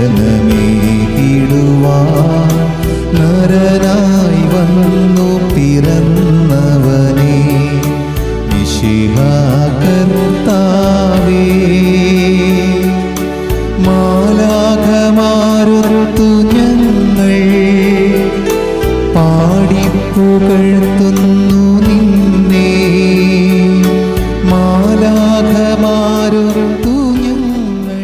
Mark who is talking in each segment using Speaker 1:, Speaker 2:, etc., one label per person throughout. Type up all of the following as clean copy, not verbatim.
Speaker 1: മോചനമേകിടുവാൻ നരനായി വന്നു പിറന്നവനേ മിശിഹാ കർത്താവേ. മാലാഖമാരുത്തു ഞങ്ങൾ പാടിപ്പുകഴ്ത്തുന്നു നിന്നെ. മാലാഖമാരുത്തു ഞങ്ങൾ.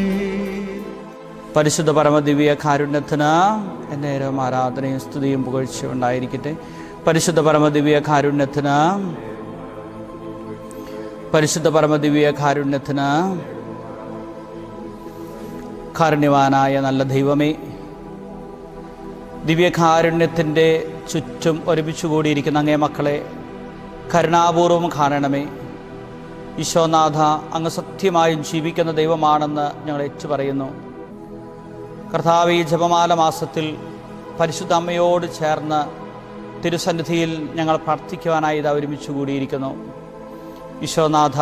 Speaker 2: പരിശുദ്ധ പരമദിവ്യ കാരുണ്യത്തിന് എന്നേരം ആരാധനയും സ്തുതിയും പുകഴ്ചയും ഉണ്ടായിരിക്കട്ടെ. പരിശുദ്ധ പരമദിവ്യ കാരുണ്യത്തിന്, പരിശുദ്ധ പരമദിവ്യ കാരുണ്യത്തിന്. കാരുണ്യവാനായ നല്ല ദൈവമേ, ദിവ്യകാരുണ്യത്തിൻ്റെ ചുറ്റും ഒരുമിച്ച് കൂടിയിരിക്കുന്ന അങ്ങേ മക്കളെ കരുണാപൂർവം കാണണമേ. ഈശോനാഥ, അങ്ങ് സത്യമായും ജീവിക്കുന്ന ദൈവമാണെന്ന് ഞങ്ങൾ ഏറ്റുപറയുന്നു. കർത്താവ്, ഈ ജപമാല മാസത്തിൽ പരിശുദ്ധ അമ്മയോട് ചേർന്ന് തിരുസന്നിധിയിൽ ഞങ്ങൾ പ്രാർത്ഥിക്കുവാനായി ഇതാ ഒരുമിച്ച് കൂടിയിരിക്കുന്നു. ഈശോനാഥ,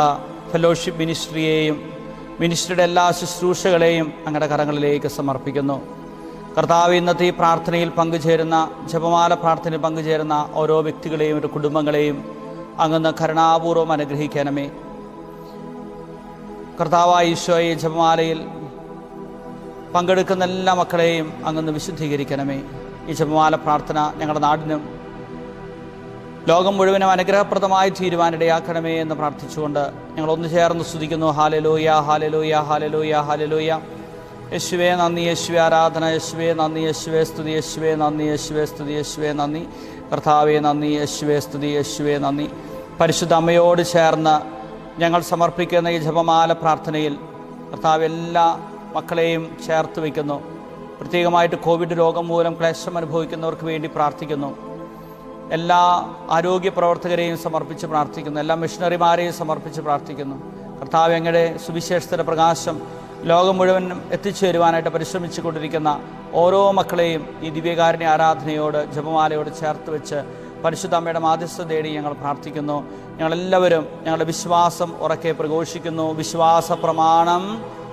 Speaker 2: ഫെലോഷിപ്പ് മിനിസ്ട്രിയെയും മിനിസ്ട്രിയുടെ എല്ലാ ശുശ്രൂഷകളെയും അങ്ങയുടെ കരങ്ങളിലേക്ക് സമർപ്പിക്കുന്നു. കർത്താവ്, ഇന്നത്തെ ഈ പ്രാർത്ഥനയിൽ പങ്കുചേരുന്ന, ജപമാല പ്രാർത്ഥനയിൽ പങ്കുചേരുന്ന ഓരോ വ്യക്തികളെയും ഒരു കുടുംബങ്ങളെയും അങ്ങ് കരുണാപൂർവ്വം അനുഗ്രഹിക്കണമേ. കർത്താവായ ഈശോയെ, ജപമാലയിൽ പങ്കെടുക്കുന്ന എല്ലാ മക്കളെയും അങ്ങ് വിശുദ്ധീകരിക്കണമേ. ഈ ജപമാല പ്രാർത്ഥന ഞങ്ങളുടെ നാടിനും ലോകം മുഴുവനും അനുഗ്രഹപ്രദമായി തീരുവാനിടയാക്കണമേ എന്ന് പ്രാർത്ഥിച്ചുകൊണ്ട് ഞങ്ങൾ ഒന്ന് ചേർന്ന് സ്തുതിക്കുന്നു. Hallelujah, hallelujah, hallelujah, hallelujah. യേശുവേ നന്ദി, യേശുവേ ആരാധന, യേശുവേ നന്ദി, യേശുവേ സ്തുതി, യേശുവേ നന്ദി, യേശുവേ സ്തുതി, യേശുവേ നന്ദി. കർത്താവേ നന്ദി, യേശുവേ സ്തുതി, യേശുവേ നന്ദി. പരിശുദ്ധ അമ്മയോട് ചേർന്ന് ഞങ്ങൾ സമർപ്പിക്കുന്ന ഈ ജപമാല പ്രാർത്ഥനയിൽ കർത്താവ് എല്ലാ മക്കളെയും ചേർത്ത് വയ്ക്കുന്നു. പ്രത്യേകമായിട്ട് കോവിഡ് രോഗം മൂലം ക്ലേശം അനുഭവിക്കുന്നവർക്ക് വേണ്ടി പ്രാർത്ഥിക്കുന്നു. എല്ലാ ആരോഗ്യ പ്രവർത്തകരെയും സമർപ്പിച്ച് പ്രാർത്ഥിക്കുന്നു. എല്ലാ മിഷണറിമാരെയും സമർപ്പിച്ച് പ്രാർത്ഥിക്കുന്നു. കർത്താവ്, അങ്ങയുടെ സുവിശേഷത്തിൻ്റെ പ്രകാശം ലോകം മുഴുവനും എത്തിച്ചേരുവാനായിട്ട് പരിശ്രമിച്ചു കൊണ്ടിരിക്കുന്ന ഓരോ മക്കളെയും ഈ ദിവ്യകാരുണ്യ ആരാധനയോട്, ജപമാലയോട് ചേർത്ത് വെച്ച് പരിശുദ്ധ അമ്മയുടെ മാധ്യസ്ഥത തേടി ഞങ്ങൾ പ്രാർത്ഥിക്കുന്നു. ഞങ്ങളെല്ലാവരും ഞങ്ങളുടെ വിശ്വാസം ഉറക്കെ പ്രഘോഷിക്കുന്നു. വിശ്വാസ പ്രമാണം: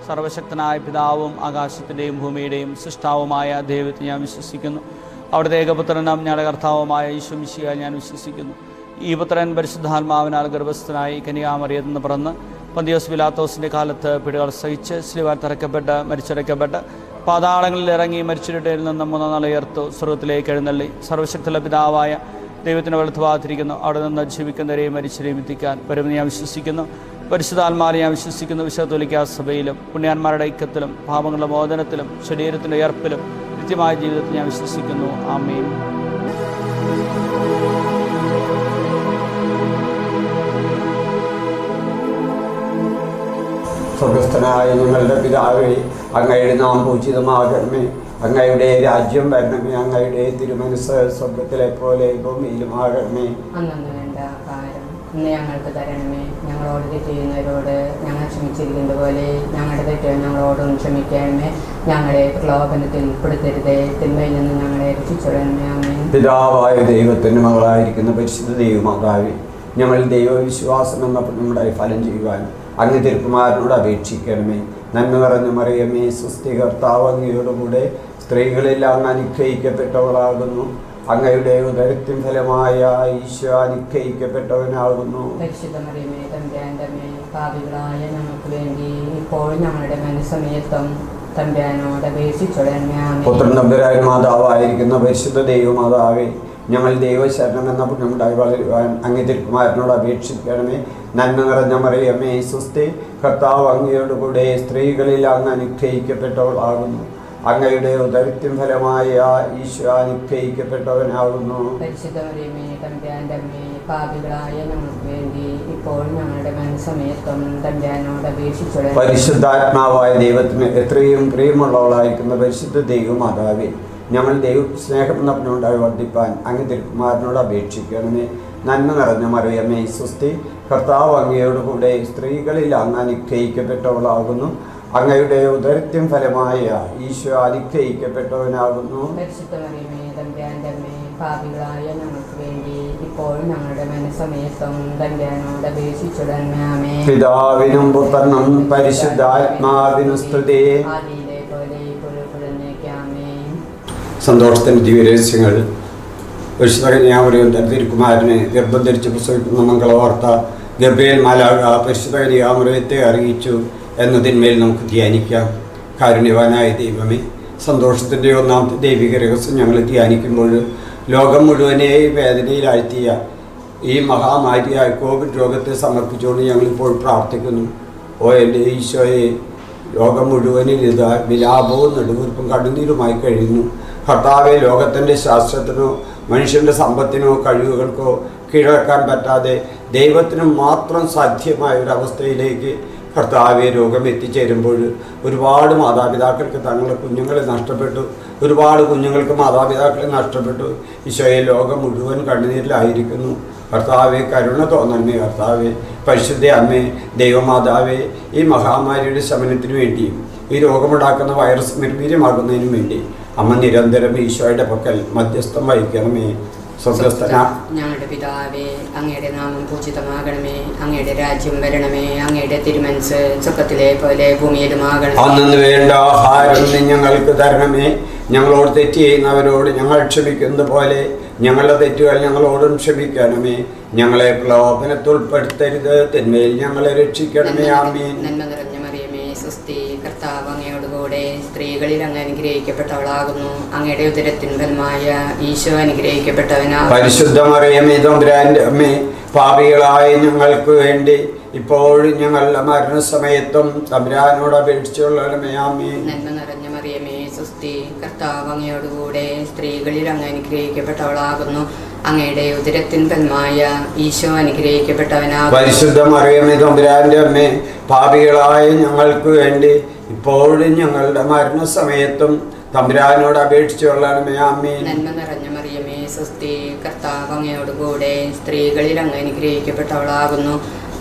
Speaker 2: സർവശക്തനായ പിതാവും ആകാശത്തിൻ്റെയും ഭൂമിയുടെയും സൃഷ്ടാവുമായ ദൈവത്തെ ഞാൻ വിശ്വസിക്കുന്നു. അവിടുത്തെ ഏകപുത്രനും ഞങ്ങളുടെ കർത്താവുമായ ഈശോ മിശിഹായെ ഞാൻ വിശ്വസിക്കുന്നു. ഈ പുത്രൻ പരിശുദ്ധാത്മാവിനാൽ ഗർഭസ്ഥനായി കന്യകാമറിയത്തിൽ നിന്ന് പിറന്ന് പന്തിയോസ് പിലാത്തോസിൻ്റെ കാലത്ത് പിടികൾ സഹിച്ച് ശ്ലീവാൽ തറയ്ക്കപ്പെട്ട് മരിച്ചടയ്ക്കപ്പെട്ട് പാതാളങ്ങളിൽ ഇറങ്ങി മരിച്ചവരുടെ നിന്ന് 3 നാൾ ഉയർത്തു സ്വർഗ്ഗത്തിലേക്ക് എഴുന്നള്ളി സർവശക്തിയുള്ള പിതാവായ ദൈവത്തിൻ്റെ വലത്തുഭാഗത്തിരിക്കുന്നു. അവിടെ നിന്ന് ജീവിക്കുന്നവരെയും മരിച്ചവരെയും എത്തിക്കാൻ വരുമെന്ന് ഞാൻ വിശ്വസിക്കുന്നു. പരിശുദ്ധാത്മാവിനെ ഞാൻ വിശ്വസിക്കുന്നു. വിശുദ്ധ കത്തോലിക്കാ സഭയിലും പുണ്യാന്മാരുടെ ഐക്യത്തിലും പാപങ്ങളുടെ മോചനത്തിലും ശരീരത്തിൻ്റെ ഉയർപ്പിലും നിത്യമായ ജീവിതത്തിൽ ഞാൻ വിശ്വസിക്കുന്നു. ആമേൻ.
Speaker 3: സ്വർഗസ്ഥനായ ഞങ്ങളുടെ പിതാവേ, അങ്ങയുടെ നാമം പൂജിതമാകണമേ. അങ്ങയുടെ രാജ്യം വരണമേ. അങ്ങയുടെ തിരുമനസ്സ് സ്വർഗത്തിലെ പോലെ ഭൂമിയിലുമാകണമേ.
Speaker 4: അന്നു വേണ്ട ആഹാരം ഇന്ന് ഞങ്ങൾക്ക് തരണമേ. ഞങ്ങളോട് തെറ്റ് ചെയ്യുന്നവരോട് ഞങ്ങൾ ക്ഷമിച്ചിരിക്കുന്നത് പോലെ ഞങ്ങളുടെ തെറ്റുകൾ ഞങ്ങളോടും ക്ഷമിക്കണമേ. ഞങ്ങളെ പ്രലോഭനത്തിൽ ഉൾപ്പെടുത്തരുതേ, തിന്മയിൽ നിന്ന് ഞങ്ങളെ രക്ഷിച്ചുകൊള്ളണമേ. ആമേൻ.
Speaker 3: പിതാവായ ദൈവത്തിൻ്റെ മകളായിരിക്കുന്ന പരിശുദ്ധ ദൈവമാതാവേ, ഞങ്ങൾ ദൈവവിശ്വാസം എന്ന നമ്മുടെ ഫലം ചെയ്യുവാൻ അങ്ങ് തിരുക്കുമാരനോട് അപേക്ഷിക്കണമേ. നന്മ നിറഞ്ഞ മറിയമേ, സ്വസ്തി, കർത്താവ് അങ്ങയോടുകൂടെ സ്ത്രീകളിൽ അങ്ങ് അനുഗ്രഹിക്കപ്പെട്ടവളാകുന്നു. അങ്ങയുടെ ഉദരത്തിൻ ഫലമായ ഈശോ അനുഗ്രഹിക്കപ്പെട്ടവനാകുന്നു.
Speaker 4: പരിശുദ്ധ മറിയമേ, തമ്പുരാന്റെ അമ്മേ, പാപികളായ ഞങ്ങൾക്ക് വേണ്ടി ഇപ്പോൾ ഞങ്ങളുടെ മനസ്സമയത്തും തമ്പുരാനോട് അപേക്ഷിച്ചുകൊള്ളണമേ. ആമേൻ.
Speaker 3: പുത്രൻ തമ്പുരാൻ മാതാവായിരിക്കുന്ന പരിശുദ്ധ ദൈവമാതാവേ, ഞങ്ങൾ ദൈവശരണം എന്ന പുണ്യമുണ്ടായി വളരുവാൻ അങ്ങ് തിരുക്കുമാരനോട് അപേക്ഷിക്കണമേ. നന്മ നിറഞ്ഞ മറിയമേ, സ്വസ്തി, കർത്താവ് അങ്ങയോടുകൂടെ സ്ത്രീകളിൽ അങ്ങ് അനുഗ്രഹിക്കപ്പെട്ടവളാകുന്നു. അങ്ങയുടെ ഉദരത്തിൻ ഫലമായ ഈശോ അനുഗ്രഹിക്കപ്പെട്ടവനാകുന്നു.
Speaker 4: പരിശുദ്ധ മറിയമേ, തമ്പുരാന്റെ അമ്മേ, പാപികളായ ഞങ്ങൾക്ക് വേണ്ടി ഇപ്പോൾ ഞങ്ങളുടെ മനസ്സമയത്തും തമ്പുരാനോട് അപേക്ഷിച്ചുകൊള്ളണമേ.
Speaker 3: പരിശുദ്ധാത്മാവായ ദൈവത്തിന് എത്രയും പ്രിയമുള്ളവളായിരിക്കുന്ന പരിശുദ്ധ ദൈവമാതാവേ, ഞങ്ങൾ ദൈവ സ്നേഹം എന്ന പുണ്യമുണ്ടായി വർദ്ധിപ്പാൻ അങ്ങ് തിരുക്കുമാരനോട് അപേക്ഷിക്കണമേ. നന്മ നിറഞ്ഞ മറിയമേ, സ്വസ്തി, കർത്താവ് അങ്ങയോടുകൂടെ സ്ത്രീകളിൽ അങ്ങ് അനുഗ്രഹിക്കപ്പെട്ടവളാകുന്നു. അങ്ങയുടെ ഉദരത്തിൻ ഫലമായ ഈശോ അനുഗ്രഹിക്കപ്പെട്ടവനാകുന്നു.
Speaker 4: പരിശുദ്ധ മറിയമേ, തമ്പുരാന്റെ അമ്മേ, പാപികളായ ഞങ്ങൾക്ക് വേണ്ടി ഇപ്പോൾ ഞങ്ങളുടെ മനസ്സമയത്തും തമ്പുരാനോട് അപേക്ഷിച്ചുകൊള്ളണമേ. ആമേൻ.
Speaker 3: പിതാവിനും പുത്രനും പരിശുദ്ധാത്മാവിനും സ്തുതി.
Speaker 4: ആദിയിലെ പോലെ ഇപ്പോഴും
Speaker 3: സന്തോഷത്തിൻ്റെ ദിവ്യരഹസ്യങ്ങൾ പരിശുദ്ധകന്യാമറിയം തിരുക്കുമാരനെ ഗർഭം ധരിച്ച് പ്രസവിക്കുന്ന മംഗളവാർത്ത ഗബ്രിയേൽ മാലാഖ പരിശുദ്ധകന്യാമറിയത്തെ അറിയിച്ചു എന്നതിന്മേൽ നമുക്ക് ധ്യാനിക്കാം. കാരുണ്യവാനായ ദൈവമേ, സന്തോഷത്തിൻ്റെ ഒന്നാമത്തെ ദൈവിക രഹസ്യം ഞങ്ങൾ ധ്യാനിക്കുമ്പോൾ ലോകം മുഴുവനെയും വേദനയിലാഴ്ത്തിയ ഈ മഹാമാരിയായ കോവിഡ് രോഗത്തെ സമർപ്പിച്ചുകൊണ്ട് ഞങ്ങളിപ്പോൾ പ്രാർത്ഥിക്കുന്നു. ഓ എൻ്റെ ഈശോയെ, ലോകം മുഴുവനിൽ ഇതാ വിലാപവും നെടുവീർപ്പും കണ്ണുനീരുമായി കഴിയുന്നു. കർത്താവെ, ലോകത്തിൻ്റെ ശാസ്ത്രത്തിനോ മനുഷ്യൻ്റെ സമ്പത്തിനോ കഴിവുകൾക്കോ കീഴടക്കാൻ പറ്റാതെ ദൈവത്തിന് മാത്രം സാധ്യമായ ഒരവസ്ഥയിലേക്ക് കർത്താവെ രോഗം എത്തിച്ചേരുമ്പോൾ ഒരുപാട് മാതാപിതാക്കൾക്ക് തങ്ങളുടെ കുഞ്ഞുങ്ങളെ നഷ്ടപ്പെട്ടു. ഒരുപാട് കുഞ്ഞുങ്ങൾക്ക് മാതാപിതാക്കളെ നഷ്ടപ്പെട്ടു. ഈശോയെ, ലോകം മുഴുവൻ കണ്ണുനീരിലായിരിക്കുന്നു. കർത്താവെ, കരുണ തോന്നണമേ. കർത്താവെ, പരിശുദ്ധ അമ്മേ, ദൈവമാതാവേ, ഈ മഹാമാരിയുടെ ശമനത്തിനു വേണ്ടിയും ഈ രോഗമുണ്ടാക്കുന്ന വൈറസ് നിർവീര്യമാകുന്നതിനും വേണ്ടി അമ്മ നിരന്തരം ഈശോയുടെ പക്കൽ മധ്യസ്ഥം വഹിക്കണമേ.
Speaker 4: ഞങ്ങളുടെ പിതാവേ, അങ്ങയുടെ നാമം പൂജിതമാകണമേ. അങ്ങയുടെ രാജ്യം വരണമേ. അങ്ങയുടെ തിരുമനസ് സ്വർഗ്ഗത്തിലെ പോലെ ഭൂമിയിലുമാകണമേ.
Speaker 3: അന്നു വേണ്ട ആഹാരം ഞങ്ങൾക്ക് തരണമേ. ഞങ്ങളോട് തെറ്റ് ചെയ്യുന്നവരോട് ഞങ്ങൾ ക്ഷമിക്കുന്നത് പോലെ ഞങ്ങളുടെ തെറ്റുകൾ ഞങ്ങളോടും ക്ഷമിക്കണമേ. ഞങ്ങളെ പ്രലോഭനത്തിൽ ഉൾപ്പെടുത്തരുത്, തിന്മയിൽ ഞങ്ങളെ രക്ഷിക്കണമേ. ആമേൻ.
Speaker 4: നന്മ നിറഞ്ഞ മറിയമേ, സ്വസ്തി, കർത്താവ് അങ്ങയോടുകൂടെ സ്ത്രീകളിൽ അങ്ങ് അനുഗ്രഹിക്കപ്പെട്ടവളാകുന്നു. അങ്ങയുടെ ഉദരത്തിൻ ഫലമായ ഈശോ അനുഗ്രഹിക്കപ്പെട്ടവനാകുന്നു.
Speaker 3: പരിശുദ്ധ മറിയമേ, തമ്പുരാന്റെ അമ്മേ, പാപികളായ ഞങ്ങൾക്ക് വേണ്ടി ഇപ്പോഴും ഞങ്ങളുടെ മരണസമയത്തും തമ്പുരാനോട് അപേക്ഷിച്ചുകൊള്ളണമേ. ആമേൻ.
Speaker 4: നന്മ നിറഞ്ഞ മറിയമേ, സ്വസ്തി, കർത്താവ് അങ്ങയോടുകൂടെ സ്ത്രീകളിൽ അങ്ങ് അനുഗ്രഹിക്കപ്പെട്ടവളാകുന്നു. അങ്ങയുടെ ഉദരത്തിൻ ഫലമായ ഈശോ അനുഗ്രഹിക്കപ്പെട്ടവനാകുന്നു.
Speaker 3: പരിശുദ്ധ മറിയമേ, തമ്പുരാന്റെ അമ്മേ, പാപികളായ ഞങ്ങൾക്ക് വേണ്ടി ഇപ്പോഴും ഞങ്ങളുടെ മരണസമയത്തും തമ്പുരാനോട് അപേക്ഷിച്ചുകൊള്ളണമേ. ആമേൻ.
Speaker 4: നന്മ നിറഞ്ഞ മറിയമേ, സ്വസ്തി, കർത്താവ് അങ്ങയോടുകൂടെ സ്ത്രീകളിൽ അങ്ങ് അനുഗ്രഹിക്കപ്പെട്ടവളാകുന്നു.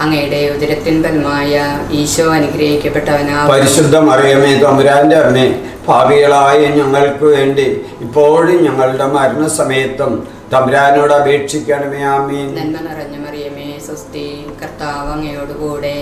Speaker 4: അങ്ങയുടെ ഉദരത്തിൻ ഫലമായ ഈശോ അനുഗ്രഹിക്കപ്പെട്ടവനാകുന്നു.
Speaker 3: പരിശുദ്ധ മറിയമേ, തമ്പുരാന്റെ അമ്മേ, പാപികളായ ഞങ്ങൾക്ക് വേണ്ടി ഇപ്പോഴും ഞങ്ങളുടെ മരണസമയത്തും തമ്പുരാനോട് അപേക്ഷിക്കണമേ. ആമേൻ.
Speaker 4: നന്മ നിറഞ്ഞ മറിയമേ, സ്വസ്തി, കർത്താവ് അങ്ങയോടുകൂടെ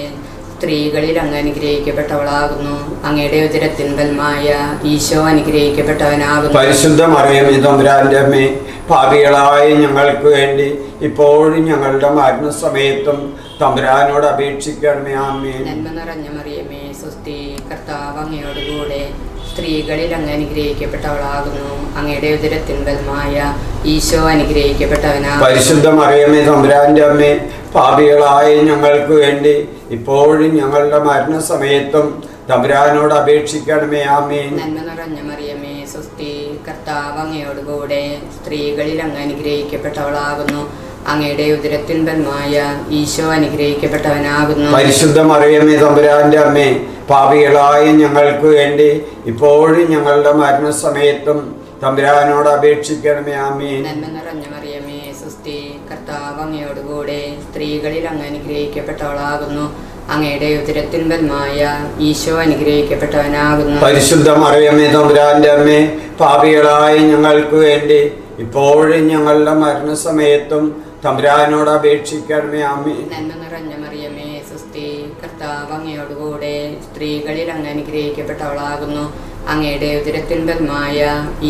Speaker 4: സ്ത്രീകളിൽ അങ്ങ് അനുഗ്രഹിക്കപ്പെട്ടവളാകുന്നു. അങ്ങയുടെ ഉദരത്തിൻ ഫലമായ ഈശോ അനുഗ്രഹിക്കപ്പെട്ടവനാകുന്നു.
Speaker 3: പരിശുദ്ധ മറിയമേ, തമ്പുരാന്റെ അമ്മേ, പാപികളായ ഞങ്ങൾക്ക് വേണ്ടി ഇപ്പോഴും ഞങ്ങളുടെ മരണസമയത്തും തമ്പുരാനോട് അപേക്ഷിക്കണമേ. ആമേൻ.
Speaker 4: നന്മ നിറഞ്ഞ മറിയമേ, സ്വസ്തി, കർത്താവ് അങ്ങയോടുകൂടെ സ്ത്രീകളിൽ അങ്ങ് അനുഗ്രഹിക്കപ്പെട്ടവളാകുന്നു. അങ്ങയുടെ ഉദരത്തിൻ ഫലമായ ഈശോ അനുഗ്രഹിക്കപ്പെട്ടവനാകുന്നു.
Speaker 3: പരിശുദ്ധ മറിയമേ, തമ്പുരാന്റെ അമ്മേ, പാപികളായ ഞങ്ങൾക്ക് വേണ്ടി ഇപ്പോഴും ഞങ്ങളുടെ മരണസമയത്തും തമ്പുരാനോട് അപേക്ഷിക്കണമേ. ആമേൻ.
Speaker 4: നന്മ നിറഞ്ഞ മറിയമേ, സ്വസ്തി, കർത്താവ് അങ്ങയോടുകൂടെ സ്ത്രീകളിൽ അങ്ങ് അനുഗ്രഹിക്കപ്പെട്ടവളാകുന്നു. അങ്ങയുടെ ഉദരത്തിൻ ഫലമായ ഈശോ അനുഗ്രഹിക്കപ്പെട്ടവനാകുന്നു.
Speaker 3: പരിശുദ്ധ മറിയമേ, തമ്പുരാന്റെ അമ്മേ, പാപികളായ ഞങ്ങൾക്ക് വേണ്ടി ഇപ്പോഴും ഞങ്ങളുടെ മരണസമയത്തും തമ്പുരാനോട് അപേക്ഷിക്കണമേ. ആമേൻ.
Speaker 4: നന്മ നിറഞ്ഞ മറിയമേ, സ്വസ്തി, കർത്താവ് അങ്ങയോടുകൂടെ സ്ത്രീകളിൽ അങ്ങ് അനുഗ്രഹിക്കപ്പെട്ടവളാകുന്നു. അങ്ങയുടെ ഉദരത്തിൻ ഫലമായ ഈശോ അനുഗ്രഹിക്കപ്പെട്ടവനാകുന്നു.
Speaker 3: പരിശുദ്ധ മറിയമേ, തമ്പുരാന്റെ അമ്മേ, പാപികളായ ഞങ്ങൾക്ക് വേണ്ടി ഇപ്പോഴും ഞങ്ങളുടെ മരണസമയത്തും തമ്പുരാനോട് അപേക്ഷിക്കണമേ. ആമേൻ.
Speaker 4: നന്മ നിറഞ്ഞ മറിയമേ, സ്വസ്തി, കർത്താവ് അങ്ങയോടുകൂടെ സ്ത്രീകളിൽ അങ്ങ് അനുഗ്രഹിക്കപ്പെട്ടവളാകുന്നു. അങ്ങയുടെ ഉദരത്തിൻ ഫലമായ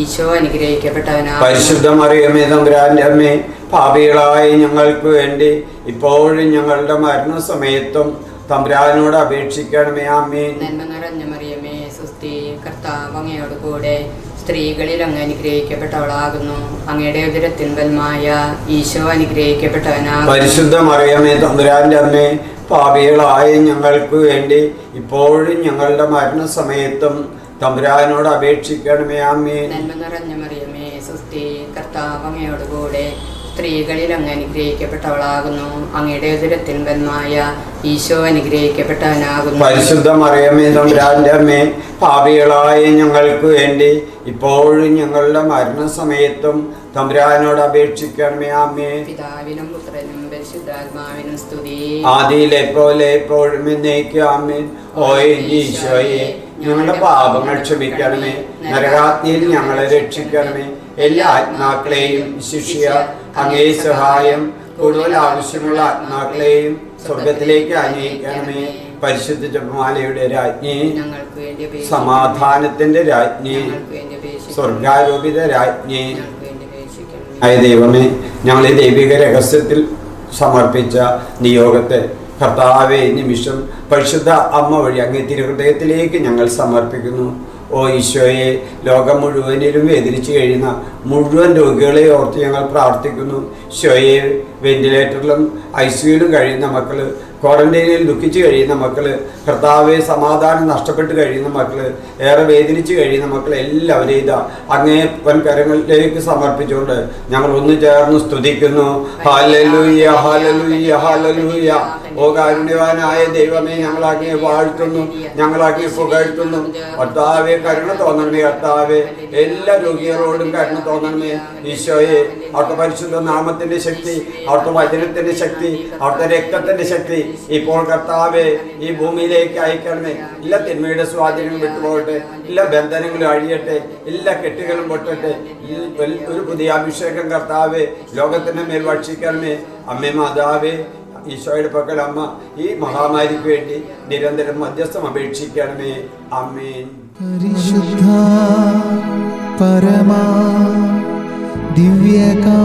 Speaker 4: ഈശോ അനുഗ്രഹിക്കപ്പെട്ടവനാകുന്നു.
Speaker 3: പരിശുദ്ധ മറിയമേ, തമ്പുരാന്റെ അമ്മേ, പാപികളായ ഞങ്ങൾക്ക് വേണ്ടി ഇപ്പോഴും ഞങ്ങളുടെ മരണസമയത്തും തമ്പുരാനോട് അപേക്ഷിക്കണമേ. ആമേൻ.
Speaker 4: നന്മ നിറഞ്ഞ മറിയമേ, സ്വസ്തി, കർത്താവ് അങ്ങയോടുകൂടെ സ്ത്രീകളിൽ അങ്ങ് അനുഗ്രഹിക്കപ്പെട്ടവളാകുന്നു. അങ്ങയുടെ ഉദരത്തിൻ ഫലമായ ഈശോ അനുഗ്രഹിക്കപ്പെട്ടവനാകുന്നു.
Speaker 3: പരിശുദ്ധ മറിയമേ, തമ്പുരാന്റെ അമ്മേ, പാപികളായ ഞങ്ങൾക്ക് വേണ്ടി ഇപ്പോഴും ഞങ്ങളുടെ മരണസമയത്തും തമ്പുരാനോട് അപേക്ഷിക്കണമേ. ആമേൻ.
Speaker 4: നന്മ നിറഞ്ഞ മറിയമേ, സ്വസ്തി, കർത്താവ് അങ്ങയോടുകൂടെ സ്ത്രീകളിൽ അങ്ങ് അനുഗ്രഹിക്കപ്പെട്ടവളാകുന്നു. അങ്ങയുടെ ഉദരത്തിൻ ഫലമായ ഈശോ അനുഗ്രഹിക്കപ്പെട്ടവനാകുന്നു.
Speaker 3: പരിശുദ്ധ മറിയമേ, തമ്പുരാന്റെ അമ്മേ, പാപികളായ ഞങ്ങൾക്ക് വേണ്ടി ഇപ്പോഴും ഞങ്ങളുടെ മരണസമയത്തും തമ്പുരാനോട് അപേക്ഷിക്കണമേ. ആമേൻ.
Speaker 4: പിതാവിനും പുത്രനും പരിശുദ്ധാത്മാവിനും സ്തുതി.
Speaker 3: ആദിയിലെ പോലെ എപ്പോഴും എന്നേക്കും. ആമേൻ. ഓ ഈശോയെ, ഞങ്ങളുടെ പാപങ്ങൾ ക്ഷമിക്കണമേ. നരകാഗ്നിയിൽ ഞങ്ങളെ രക്ഷിക്കണമേ. എല്ലാ ആത്മാക്കളെയും ശിഷ്യ അങ്ങേ സഹായം കൂടുതൽ ആവശ്യമുള്ള ആത്മാക്കളെയും സ്വർഗത്തിലേക്ക് അനയിക്കണമേ. പരിശുദ്ധ ജപമാലയുടെ രാജ്ഞി,
Speaker 4: ഞങ്ങൾക്ക് വേണ്ടി അപേക്ഷിക്കണമേ.
Speaker 3: സമാധാനത്തിന്റെ രാജ്ഞി,
Speaker 4: ഞങ്ങൾക്ക് വേണ്ടി അപേക്ഷിക്കണമേ.
Speaker 3: സ്വർഗാരോപിത രാജ്ഞി
Speaker 4: ഞങ്ങൾക്ക് വേണ്ടി അപേക്ഷിക്കണമേ.
Speaker 3: ആയ ദൈവമേ, ഞങ്ങളെ ദൈവിക രഹസ്യത്തിൽ സമർപ്പിച്ച നിയോഗത്തെ കർത്താവെ നിമിഷം പരിശുദ്ധ അമ്മ വഴി അങ്ങേ തിരുഹൃദയത്തിലേക്ക് ഞങ്ങൾ സമർപ്പിക്കുന്നു. ഓ ഈശോയെ, ലോകം മുഴുവനിലും വേദനിച്ച് കഴിയുന്ന മുഴുവൻ രോഗികളെ ഓർത്ത് ഞങ്ങൾ പ്രാർത്ഥിക്കുന്നു. ഈശോയെ, വെന്റിലേറ്ററിലും ICUയിലും കഴിയുന്ന മക്കൾ, ക്വാറന്റൈനിൽ ദുഃഖിച്ച് കഴിയുന്ന മക്കൾ, കർത്താവെ സമാധാനം നഷ്ടപ്പെട്ട് കഴിയുന്ന മക്കൾ, ഏറെ വേദനിച്ച് കഴിയുന്ന മക്കൾ എല്ലാവരെയും ഇതാ അങ്ങേ വൻകരങ്ങളിലേക്ക് സമർപ്പിച്ചുകൊണ്ട് ഞങ്ങൾ ഒന്ന് ചേർന്ന് സ്തുതിക്കുന്നു. ഹല്ലേലൂയ, ഹല്ലേലൂയ, ഹല്ലേലൂയ. ഓ കാരുണ്യവാനായ ദൈവമേ, ഞങ്ങൾ അങ്ങയെ വാഴ്ത്തുന്നു, ഞങ്ങൾ അങ്ങയെ പുകഴ്ത്തുന്നു. കർത്താവെ കരുണ തോന്നണമേ, കർത്താവെ എല്ലാ രോഗികളോടും കരുണ തോന്നണമേ. ഈശോയെ, അവിടുത്തെ പരിശുദ്ധ നാമത്തിന്റെ ശക്തി, അവിടുത്തെ വചനത്തിന്റെ ശക്തി, അവിടുത്തെ രക്തത്തിന്റെ ശക്തി ഇപ്പോൾ കർത്താവെ ഈ ഭൂമിയിലേക്ക് അയക്കണമേ. എല്ലാ തിന്മയുടെ സ്വാധീനം വിട്ടുപോകട്ടെ, എല്ലാ ബന്ധനങ്ങളും അഴിയട്ടെ, എല്ലാ കെട്ടുകളും പൊട്ടട്ടെ. ഒരു പുതിയ അഭിഷേകം കർത്താവെ ലോകത്തിന്റെ മേൽ ഭക്ഷിക്കണമേ. അമ്മേ മാതാവേ, ഈശോയുടെ പക്കൽ അമ്മ ഈ മഹാമാരിക്ക് വേണ്ടി നിരന്തരം മധ്യസ്ഥം അപേക്ഷിക്കണമേ. ആമേൻ.
Speaker 1: പരിശുദ്ധ പരമാ ദിവ്യകാരുണ്യത്തിന്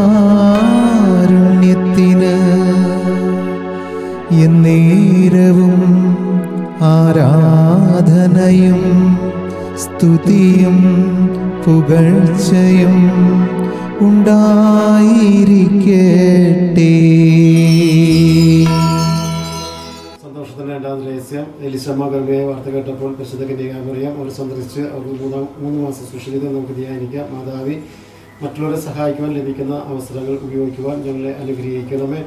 Speaker 1: എന്നേരവും ആരാധനയും സ്തുതിയും പുകഴ്ചയും ഉണ്ടായിരിക്കട്ടെ.
Speaker 5: സന്തോഷത്തിന്റെ രണ്ടാമത് രഹസ്യം, എലിശമ്മ ഗർഭയെ വാർത്ത കേട്ടപ്പോൾ പരിശുദ്ധ കന്യകാമറിയം അവർ സന്ദർശിച്ച് അവർ 3 മാസം സുഷിരിത നമുക്ക് ധ്യാനിക്കാം. മാതാവി, മറ്റുള്ളവരെ സഹായിക്കുവാൻ ലഭിക്കുന്ന അവസരങ്ങൾ ഉപയോഗിക്കുവാൻ ഞങ്ങളെ അനുഗ്രഹിക്കണമേ.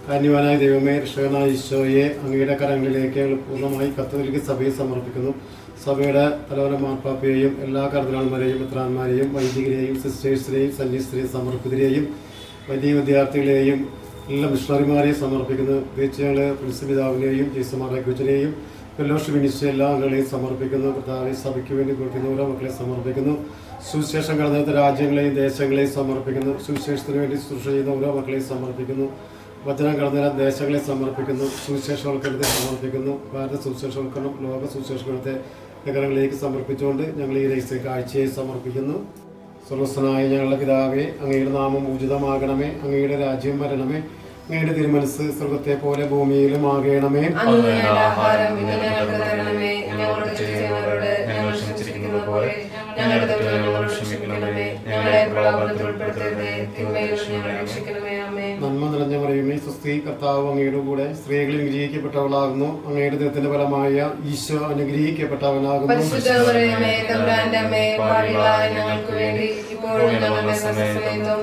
Speaker 5: കാന്യവാനായ ദൈവമേ, രക്ഷകനായ ഈശോയെ അങ്ങയുടെ കരങ്ങളിലേക്ക് ഞങ്ങൾ പൂർണ്ണമായി കത്തോലിക്ക സഭയെ സമർപ്പിക്കുന്നു. സഭയുടെ തലവന മാർപ്പാപ്പയെയും എല്ലാ കർദിനാൾമാരെയും മെത്രാന്മാരെയും വൈദികരെയും സിസ്റ്റേഴ്സിനെയും സന്യസ്തരെയും സമർപ്പിതരെയും വൈദിക വിദ്യാർത്ഥികളെയും എല്ലാ മിഷണറിമാരെയും സമർപ്പിക്കുന്നു. പ്രത്യേകിച്ച് ഞങ്ങൾ പ്രിൻസിപിതാവിനെയും ജേസുമാറേക്കുച്ചനെയും ഫെലോഷിപ്പ് മിനിസ്റ്റർ എല്ലാ അംഗങ്ങളെയും സമർപ്പിക്കുന്നു. കർത്താവെ, സഭയ്ക്ക് വേണ്ടി കൊടുക്കുന്ന ഓരോ മക്കളെ സമർപ്പിക്കുന്നു. സുവിശേഷം കടന്നെടുത്ത രാജ്യങ്ങളെയും ദേശങ്ങളെയും സമർപ്പിക്കുന്നു. സുവിശേഷത്തിന് വേണ്ടി ശുശ്രൂഷ ചെയ്യുന്ന ഓരോ മക്കളെയും സമർപ്പിക്കുന്നു. വചനം കടന്ന ദേശങ്ങളെ സമർപ്പിക്കുന്നു. സുവിശേഷവൽക്കരണത്തെ സമർപ്പിക്കുന്നു. ഭാരത സുവിശേഷവൽക്കരണം, ലോക സുവിശേഷവൽക്കരണത്തെ നഗരങ്ങളിലേക്ക് സമർപ്പിച്ചുകൊണ്ട് ഞങ്ങൾ ഈ രഹസ്യ കാഴ്ചയെ സമർപ്പിക്കുന്നു. സ്വർഗസ്ഥനായ ഞങ്ങളുടെ പിതാവേ, അങ്ങയുടെ നാമം ഉചിതമാകണമേ. അങ്ങയുടെ രാജ്യം വരണമേ. അങ്ങയുടെ തിരുമനസ് സ്വർഗത്തെ പോലെ ഭൂമിയിലും ആകണമേ. നന്മ നിറഞ്ഞ മറിയമേ, സ്വസ്തി, കർത്താവ് അങ്ങയുടെ കൂടെ സ്ത്രീകളിൽ അനുഗ്രഹിക്കപ്പെട്ടവളാകുന്നു. അങ്ങയുടെ ദൈവത്തിന്റെ ഫലമായ ഈശോ അനുഗ്രഹിക്കപ്പെട്ടവനാകുന്നു. നന്മ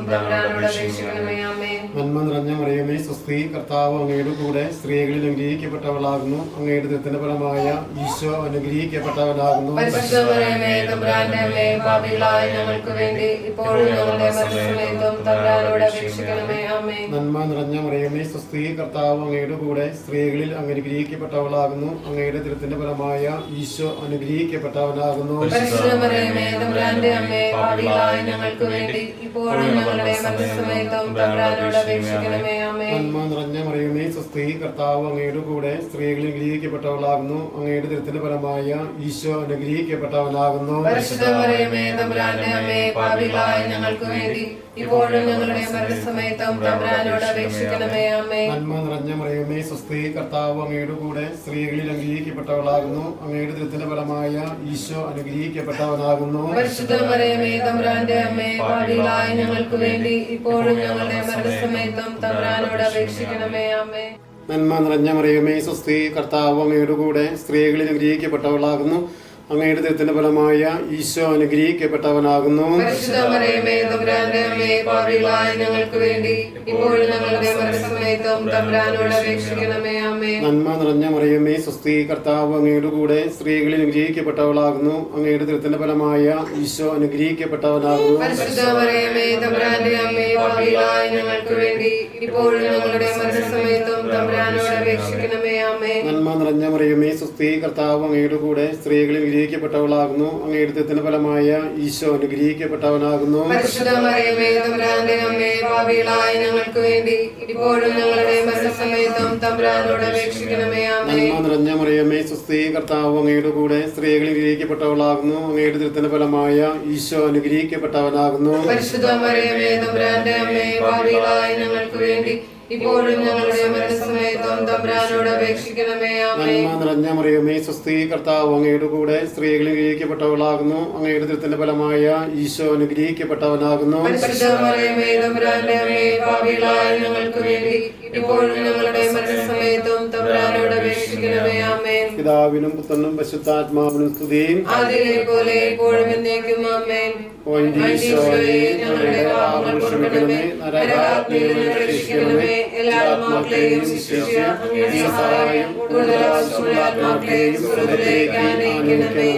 Speaker 5: നിറഞ്ഞ മറിയമേ, സ്വസ്തി, കർത്താവ് അങ്ങയുടെ കൂടെ സ്ത്രീകളിൽ അനുഗ്രഹിക്കപ്പെട്ടവളാകുന്നു. അങ്ങയുടെ ദൈവത്തിന്റെ ഫലമായ ഈശോ അനുഗ്രഹിക്കപ്പെട്ടവനാകുന്നു. നന്മ നിറഞ്ഞ മറിയമേ, സ്വസ്തി, കർത്താവ് അങ്ങയുടെ കൂടെ സ്ത്രീകളിൽ അനുഗ്രഹിക്കപ്പെട്ടവളാകുന്നു. അങ്ങയുടെ ദൈവത്തിന്റെ ഫലമായ ഈശോ അനുഗ്രഹിക്കപ്പെട്ടവനാകുന്നു. നന്മ നിറഞ്ഞ മറിയമേ, സ്വസ്തി, കർത്താവ് അങ്ങയുടെ കൂടെ സ്ത്രീകളിൽ അനുഗ്രഹിക്കപ്പെട്ടവളാകുന്നു. അങ്ങയുടെ ദൈവത്തിന്റെ ഫലമായ ഈശോ അനുഗ്രഹിക്കപ്പെട്ടവനാകുന്നു. നന്മ നിറഞ്ഞ മറിയമേ, സ്വസ്തി, കർത്താവ് അങ്ങയുടെ കൂടെ സ്ത്രീകളിൽ അനുഗ്രഹിക്കപ്പെട്ടവളാകുന്നു. അങ്ങയുടെ ദൈവത്തിന്റെ ഫലമായ ഈശോ അനുഗ്രഹിക്കപ്പെട്ടവനാകുന്നു. നന്മ നിറഞ്ഞ മറിയമേ, സ്വസ്തി, കർത്താവ് അങ്ങയുടെ കൂടെ സ്ത്രീകളിൽ അനുഗ്രഹിക്കപ്പെട്ടവളാകുന്നു. അങ്ങയുടെ ദൈവത്തിന്റെ ഫലമായ ഈശോ അനുഗ്രഹിക്കപ്പെട്ടവനാകുന്നു. നന്മ നിറഞ്ഞ മറിയമേ, സ്വസ്തി, കർത്താവ് അങ്ങയുടെ കൂടെ സ്ത്രീകളിൽ അനുഗ്രഹിക്കപ്പെട്ടവളാകുന്നു. അങ്ങയുടെ ദൈവത്തിന്റെ ഫലമായ ഈശോ അനുഗ്രഹിക്കപ്പെട്ടവനാകുന്നു. നന്മ നിറഞ്ഞ മറിയമേ, സ്വസ്തി, കർത്താവ് അങ്ങയുടെ കൂടെ സ്ത്രീകളിൽ അനുഗ്രഹിക്കപ്പെട്ടവളാകുന്നു. അങ്ങയുടെ ഉദരത്തിന്റെ ഫലമായ ഈശോ അനുഗ്രഹിക്കപ്പെട്ടവനാകുന്നു.
Speaker 6: പരിശുദ്ധ മറിയമേ തമ്പുരാന്റെ അമ്മേ, പാപികളായ ഞങ്ങൾക്ക് വേണ്ടി ഇപ്പോഴും ഞങ്ങളുടെ മരണസമയത്തും തമ്പുരാനോട് അപേക്ഷിക്കണമേ. ആമേൻ.
Speaker 5: നന്മ നിറഞ്ഞ മറിയമേ, സ്വസ്തി, കർത്താവ് അങ്ങയുടെ കൂടെ സ്ത്രീകൾ അനുഗ്രഹിക്കപ്പെട്ടവളാകുന്നു. അങ്ങയുടെ ഉദരത്തിന്റെ ഫലമായ ഈശോ അനുഗ്രഹിക്കപ്പെട്ടവനാകുന്നു.
Speaker 6: പരിശുദ്ധ മറിയമേ തമ്പുരാന്റെ അമ്മേ, പാപികളായ ഞങ്ങൾക്ക് വേണ്ടി ഇപ്പോഴും ഞങ്ങളുടെ മരണസമയത്തും തമ്പുരാനോട് അപേക്ഷിക്കണമേ. ആമേൻ.
Speaker 5: നന്മ നിറഞ്ഞ മറിയമേ, സ്വസ്തി, കർത്താവ് അങ്ങയുടെ കൂടെ സ്ത്രീകൾ അനുഗ്രഹിക്കപ്പെട്ടവളാകുന്നു. അങ്ങയുടെ ഉദരത്തിന്റെ ഫലമായ ഈശോ അനുഗ്രഹിക്കപ്പെട്ടവനാകുന്നു.
Speaker 6: പരിശുദ്ധ മറിയമേ തമ്പുരാന്റെ അമ്മേ, പാപികളായ ഞങ്ങൾക്ക് വേണ്ടി ഇപ്പോഴും ഞങ്ങളുടെ മരണസമയത്തും തമ്പുരാനോട് അപേക്ഷിക്കണമേ. ആമേൻ.
Speaker 5: പിതാവിനും പുത്രനും പരിശുദ്ധാത്മാവിനും സ്തുതിയും.
Speaker 6: ആദിയിലെ പോലെ ഇപ്പോഴും എന്നേക്കും. ആമേൻ.
Speaker 5: ഈശോയെ, ഞങ്ങളുടെ പാപങ്ങൾ ക്ഷമിക്കണമേ, നരകാഗ്നിയിൽ നിന്ന് രക്ഷിക്കണമേ, എല്ലാ ആത്മാക്കളെയും ശിക്ഷിക്കുക, അങ്ങയുടെ സഹായം കൂടുതൽ ആവശ്യമുള്ള ആത്മാക്കളെയും സ്വർഗ്ഗത്തിലേക്ക് ആനയിക്കണമേ.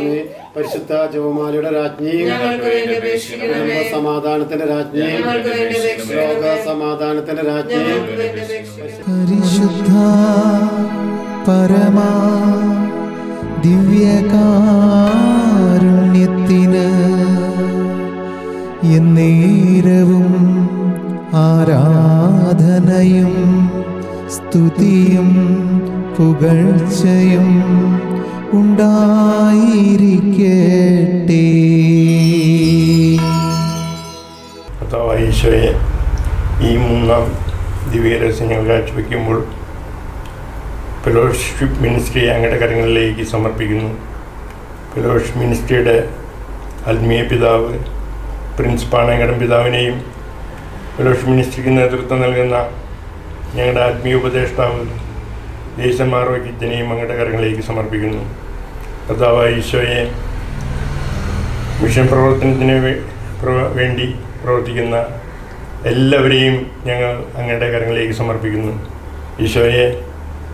Speaker 5: പരിശുദ്ധ ജപമാലയുടെ രാജ്ഞി,
Speaker 6: ഞങ്ങൾക്ക് വേണ്ടി അപേക്ഷിക്കണമേ.
Speaker 5: സമാധാനത്തിന്റെ രാജ്ഞി,
Speaker 6: ഞങ്ങൾക്ക് വേണ്ടി അപേക്ഷിക്കണമേ.
Speaker 5: ലോക സമാധാനത്തിന്റെ രാജ്ഞി,
Speaker 6: ഞങ്ങൾക്ക് വേണ്ടി അപേക്ഷിക്കണമേ.
Speaker 1: പരിശുദ്ധ പരമാ ദിവ്യകാരുണ്യത്തിന് എന്നേരവും ആരാധനയും സ്തുതിയും പുകഴ്ചയും ഉണ്ടായിരിക്കട്ടെ.
Speaker 7: കർത്താവായ ഈശോയെ, ഈ മൂന്നാം ദിവ്യരഹസ്യം ഞങ്ങൾ കാഴ്ചവെക്കുമ്പോൾ ഫെലോഷിപ്പ് മിനിസ്ട്രി അങ്ങയുടെ കരങ്ങളിലേക്ക് സമർപ്പിക്കുന്നു. ഫെലോഷിപ്പ് മിനിസ്ട്രിയുടെ ആത്മീയ പിതാവ് പ്രിൻസ് പാണയങ്കടം പിതാവിനെയും ഫെലോഷിപ്പ് മിനിസ്ട്രിക്ക് നേതൃത്വം നൽകുന്ന ഞങ്ങളുടെ ആത്മീയ ഉപദേഷ്ടാവ് ജെയ്സൺ മാർവക്കിച്ചനെയും അങ്ങയുടെ കരങ്ങളിലേക്ക് സമർപ്പിക്കുന്നു. കർത്താവായ ഈശോയെ, മിഷൻ പ്രവർത്തനത്തിന് വേണ്ടി പ്രവർത്തിക്കുന്ന എല്ലാവരെയും ഞങ്ങൾ അങ്ങയുടെ കരങ്ങളിലേക്ക് സമർപ്പിക്കുന്നു. ഈശോയെ,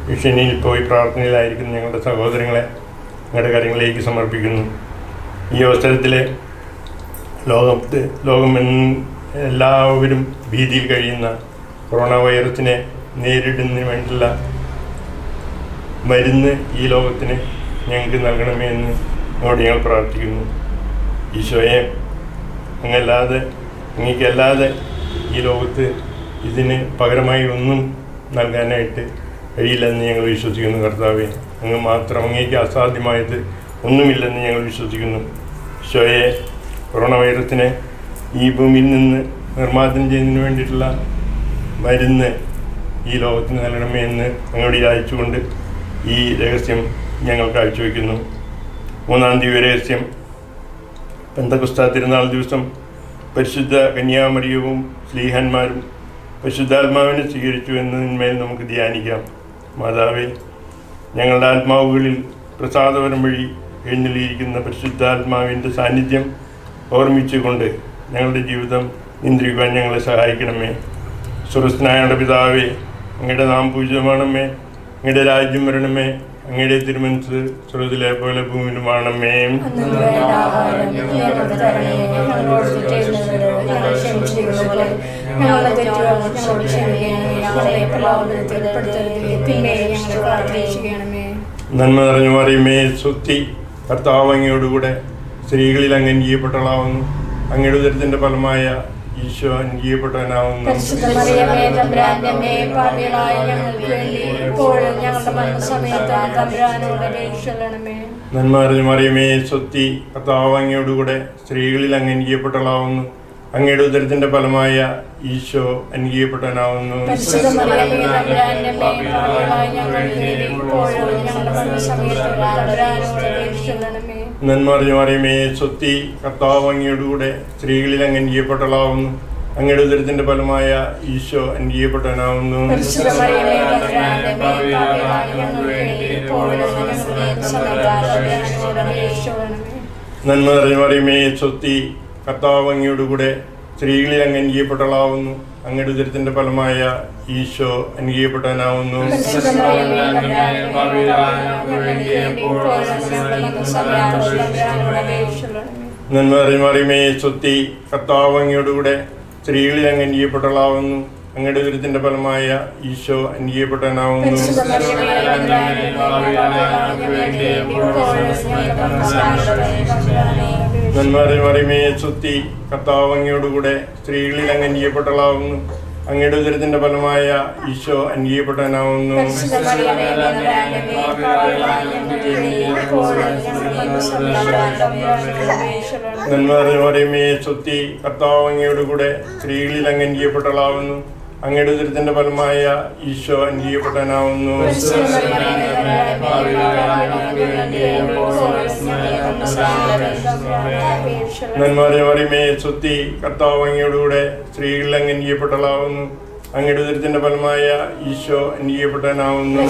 Speaker 7: മിഷനിൽ പോയി പ്രാർത്ഥനയിലായിരിക്കുന്ന ഞങ്ങളുടെ സഹോദരങ്ങളെ അങ്ങയുടെ കരങ്ങളിലേക്ക് സമർപ്പിക്കുന്നു. ഈ അവസരത്തിൽ ലോകം എല്ലാവരും ഭീതിയിൽ കഴിയുന്ന കൊറോണ വൈറസിനെ നേരിടുന്നതിന് വേണ്ടിയുള്ള മരുന്ന് ഈ ലോകത്തിന് ഞങ്ങൾക്ക് നൽകണമേ എന്ന് അങ്ങോട്ട് ഞങ്ങൾ പ്രാർത്ഥിക്കുന്നു. ഈശോയെ, അങ്ങേക്കല്ലാതെ ഈ ലോകത്ത് ഇതിന് പകരമായി ഒന്നും നൽകാനായിട്ട് കഴിയില്ലെന്ന് ഞങ്ങൾ വിശ്വസിക്കുന്നു. കർത്താവെ, അങ്ങ് മാത്രം, അങ്ങേക്ക് അസാധ്യമായത് ഒന്നുമില്ലെന്ന് ഞങ്ങൾ വിശ്വസിക്കുന്നു. ഈശോയെ, കൊറോണ വൈറസിനെ ഈ ഭൂമിയിൽ നിന്ന് നിർമ്മാർജ്ജനം ചെയ്യുന്നതിന് വേണ്ടിയിട്ടുള്ള മരുന്ന് ഈ ലോകത്തിന് നൽകണമേ എന്ന് അങ്ങോട്ട് യാചിച്ചുകൊണ്ട് ഈ രഹസ്യം ഞങ്ങൾ കാഴ്ചവെക്കുന്നു. മൂന്നാം ദിവ്യരഹസ്യം പെന്തക്കോസ്താ തിരുനാൾ ദിവസം പരിശുദ്ധ കന്യാമറിയവും ശ്ലീഹന്മാരും പരിശുദ്ധാത്മാവിനെ സ്വീകരിച്ചു എന്നതിന്മേൽ നമുക്ക് ധ്യാനിക്കാം. മാതാവേ, ഞങ്ങളുടെ ആത്മാവുകളിൽ പ്രസാദപരം വഴി എഴുന്നള്ളിയിരിക്കുന്ന പരിശുദ്ധാത്മാവിൻ്റെ സാന്നിധ്യം ഓർമ്മിച്ചുകൊണ്ട് ഞങ്ങളുടെ ജീവിതം നിയന്ത്രിക്കുവാൻ ഞങ്ങളെ സഹായിക്കണമേ. സ്വർഗ്ഗസ്ഥനായ പിതാവേ, അങ്ങയുടെ നാമം പൂജിതമാണമേ, അങ്ങയുടെ രാജ്യം വരണമേ, അങ്ങയുടെ തിരുമനസ്സ് സ്വർഗ്ഗത്തിലെ പോലെ ഭൂമിയിലുമാണമേ. നന്മ നിറഞ്ഞു മറിയമേ, സ്വസ്തി, കർത്താവ് അങ്ങയോടുകൂടെ സ്ത്രീകളിൽ അങ്ങ് അനുഗ്രഹിക്കപ്പെട്ടവളാവുന്നു. അങ്ങയുടെ ഉദരത്തിന്റെ ഫലമായ ഈശോ അനുഗ്രഹിക്കപ്പെട്ടവനാവുന്നു. നന്മ നിറഞ്ഞു മറിയമേ, സ്വസ്തി, കർത്താവ് അങ്ങയോടുകൂടെ സ്ത്രീകളിൽ അങ്ങ് അനുഗ്രഹിക്കപ്പെട്ടവളാവുന്നു. അങ്ങയുടെ ഉദരത്തിന്റെ ഫലമായ ഈശോ അനുഗ്രഹിക്കപ്പെട്ടവനാവുന്നു. നന്മ നിറഞ്ഞു മറിയമേ, സ്വസ്തി, കർത്താവ് അങ്ങയോടുകൂടെ സ്ത്രീകളിൽ അങ്ങ് അനുഗ്രഹിക്കപ്പെട്ടവളാവുന്നു. അങ്ങയുടെ ഉദരത്തിന്റെ ഫലമായ ഈശോ അനുഗ്രഹിക്കപ്പെട്ടവനാവുന്നു. നന്മ നിറഞ്ഞു മറിയമേ, സ്വസ്തി, കർത്താവ് അങ്ങയോടുകൂടെ സ്ത്രീകളിൽ അങ്ങ് അനുഗ്രഹിക്കപ്പെട്ടവളാവുന്നു. അങ്ങയുടെ ഉദരത്തിന്റെ ഫലമായ ഈശോ അനുഗ്രഹിക്കപ്പെട്ടവനാവുന്നു. നന്മ നിറഞ്ഞു മറിയമേ, സ്വസ്തി, കർത്താവ് അങ്ങയോടുകൂടെ സ്ത്രീകളിൽ അങ്ങ് അനുഗ്രഹിക്കപ്പെട്ടവളാവുന്നു. അങ്ങയുടെ ദുരിതത്തിന്റെ ഫലമായ ഈശോ അനുഗ്രഹിക്കപ്പെട്ടവനാവുന്നു. നന്മറിയ മറിയമേ സ്വസ്തി, കർത്താവ് അങ്ങയോടുകൂടെ സ്ത്രീകളിൽ അങ്ങ് അനുഗ്രഹിക്കപ്പെട്ടവളാവുന്നു. അങ്ങയുടെ ഉദരത്തിന്റെ ഫലമായ ഈശോ അനുഗ്രഹിക്കപ്പെട്ടവനാവുന്നു. നന്മറിയ മറിയമേ സ്വസ്തി, കർത്താവ് അങ്ങയോടുകൂടെ സ്ത്രീകളിൽ അങ്ങ് അനുഗ്രഹിക്കപ്പെട്ടവളാവുന്നു. അങ്ങയുടെ ഉദരത്തിന്റെ ഫലമായ ഈശോ അനുഗ്രഹിക്കപ്പെട്ടവനാവുന്നു. നന്മറിയ മറിയമേ സ്വസ്തി, കർത്താവ് അങ്ങയോടുകൂടെ സ്ത്രീകളിൽ അങ്ങ് അനുഗ്രഹിക്കപ്പെട്ടവളാവുന്നു. അങ്ങയുടെ ഉദരത്തിന്റെ ഫലമായ ഈശോ അനുഗ്രഹിക്കപ്പെട്ടവനാവുന്നു.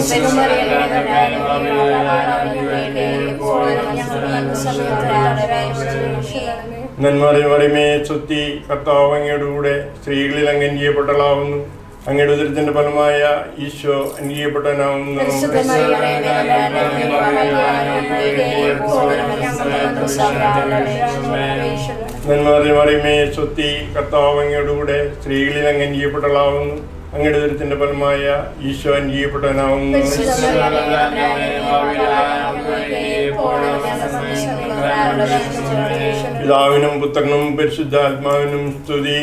Speaker 7: നന്മറിയ മറിയമേ സ്വസ്തി, കർത്താവ് അങ്ങയോടുകൂടെ സ്ത്രീകളിൽ അങ്ങ് അനുഗ്രഹിക്കപ്പെട്ടവളാവുന്നു. അങ്ങയുടെ ഉദരത്തിന്റെ ഫലമായ ഈശോ അനുഗ്രഹിക്കപ്പെട്ടവനാവുന്നു. നന്മറിയ മറിയമേ സ്വസ്തി, കർത്താവ് അങ്ങയോടുകൂടെ സ്ത്രീകളിൽ അങ്ങ് അനുഗ്രഹിക്കപ്പെട്ടവളാവുന്നു. അങ്ങയുടെ ഉദരത്തിന്റെ ഫലമായ ഈശോ അനുഗ്രഹിക്കപ്പെട്ടവനാവുന്നു. പിതാവിനും പുത്രനും പരിശുദ്ധാത്മാവിനും സ്തുതി.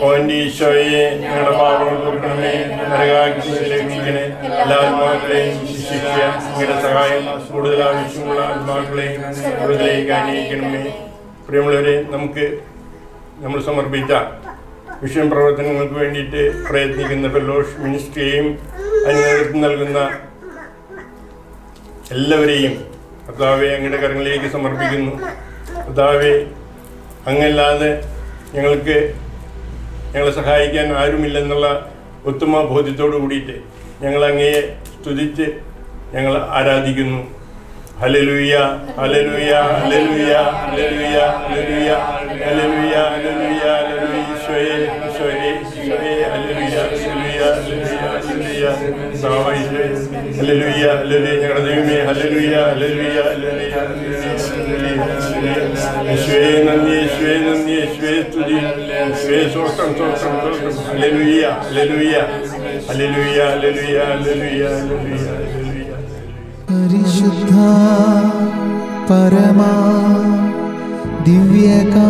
Speaker 7: ഓന്റെ ഈശോയെ, ഞങ്ങളുടെ പാപങ്ങൾ പൊറുക്കണമേ, നരകാഗ്നിയിലേക്കണേ, എല്ലാ ആത്മാക്കളെയും ശിക്ഷിക്കുക. നിങ്ങളുടെ സഹായം കൂടുതൽ ആവശ്യമുള്ള ആത്മാക്കളെയും കൂടുതലേക്ക് അന്വേഷിക്കണമേ. പ്രിയമുള്ളവരെ, നമ്മൾ സമർപ്പിച്ച മിഷൻ പ്രവർത്തനങ്ങൾക്ക് വേണ്ടിയിട്ട് പ്രയത്നിക്കുന്ന ഫെലോസ് മിനിസ്ട്രിയെയും അതിന് നേതൃത്വം നൽകുന്ന എല്ലാവരെയും കർത്താവെ അങ്ങയുടെ കരങ്ങളിലേക്ക് സമർപ്പിക്കുന്നു. കർത്താവെ, അങ്ങല്ലാതെ ഞങ്ങളെ സഹായിക്കാൻ ആരുമില്ലെന്നുള്ള ഉത്തമ ബോധ്യത്തോടു കൂടിയിട്ട് ഞങ്ങൾ അങ്ങയെ സ്തുതിച്ച് ഞങ്ങൾ ആരാധിക്കുന്നു. ഹല്ലേലൂയ, ഹല്ലേലൂയ, ഹല്ലേലൂയ, ഹല്ലേലൂയ, ഹല്ലേലൂയ, ഹല്ലേലൂയ, ഹല്ലേലൂയ, ഹല്ലേലൂയ. ഈശോയേ, ഈശോയേ, ഈശോയേ, ഹല്ലേലൂയ, ഹല്ലേലൂയ, ഹല്ലേലൂയ, ഹല്ലേലൂയ. ഈശോയേ, ഹല്ലേലൂയ, ഹല്ലേലൂയ. ഞങ്ങളുടെ ദൈവമേ, ഹല്ലേലൂയ, ഹല്ലേലൂയ, ഹല്ലേലൂയ, ഹല്ലേലൂയ. ഈശോയേ നന്ദി, ഈശോയേ നന്ദി, ഈശോയേ സ്തുതി, ഈശോയേ സ്തോത്രം, സ്തോത്രം, സ്തോത്രം. ഹല്ലേലൂയ, ഹല്ലേലൂയ, ഹല്ലേലൂയ, ഹല്ലേലൂയ, ഹല്ലേലൂയ, ഹല്ലേലൂയ.
Speaker 1: പരിശുദ്ധ പരമാ ദിവ്യകാരുണ്യത്തിന്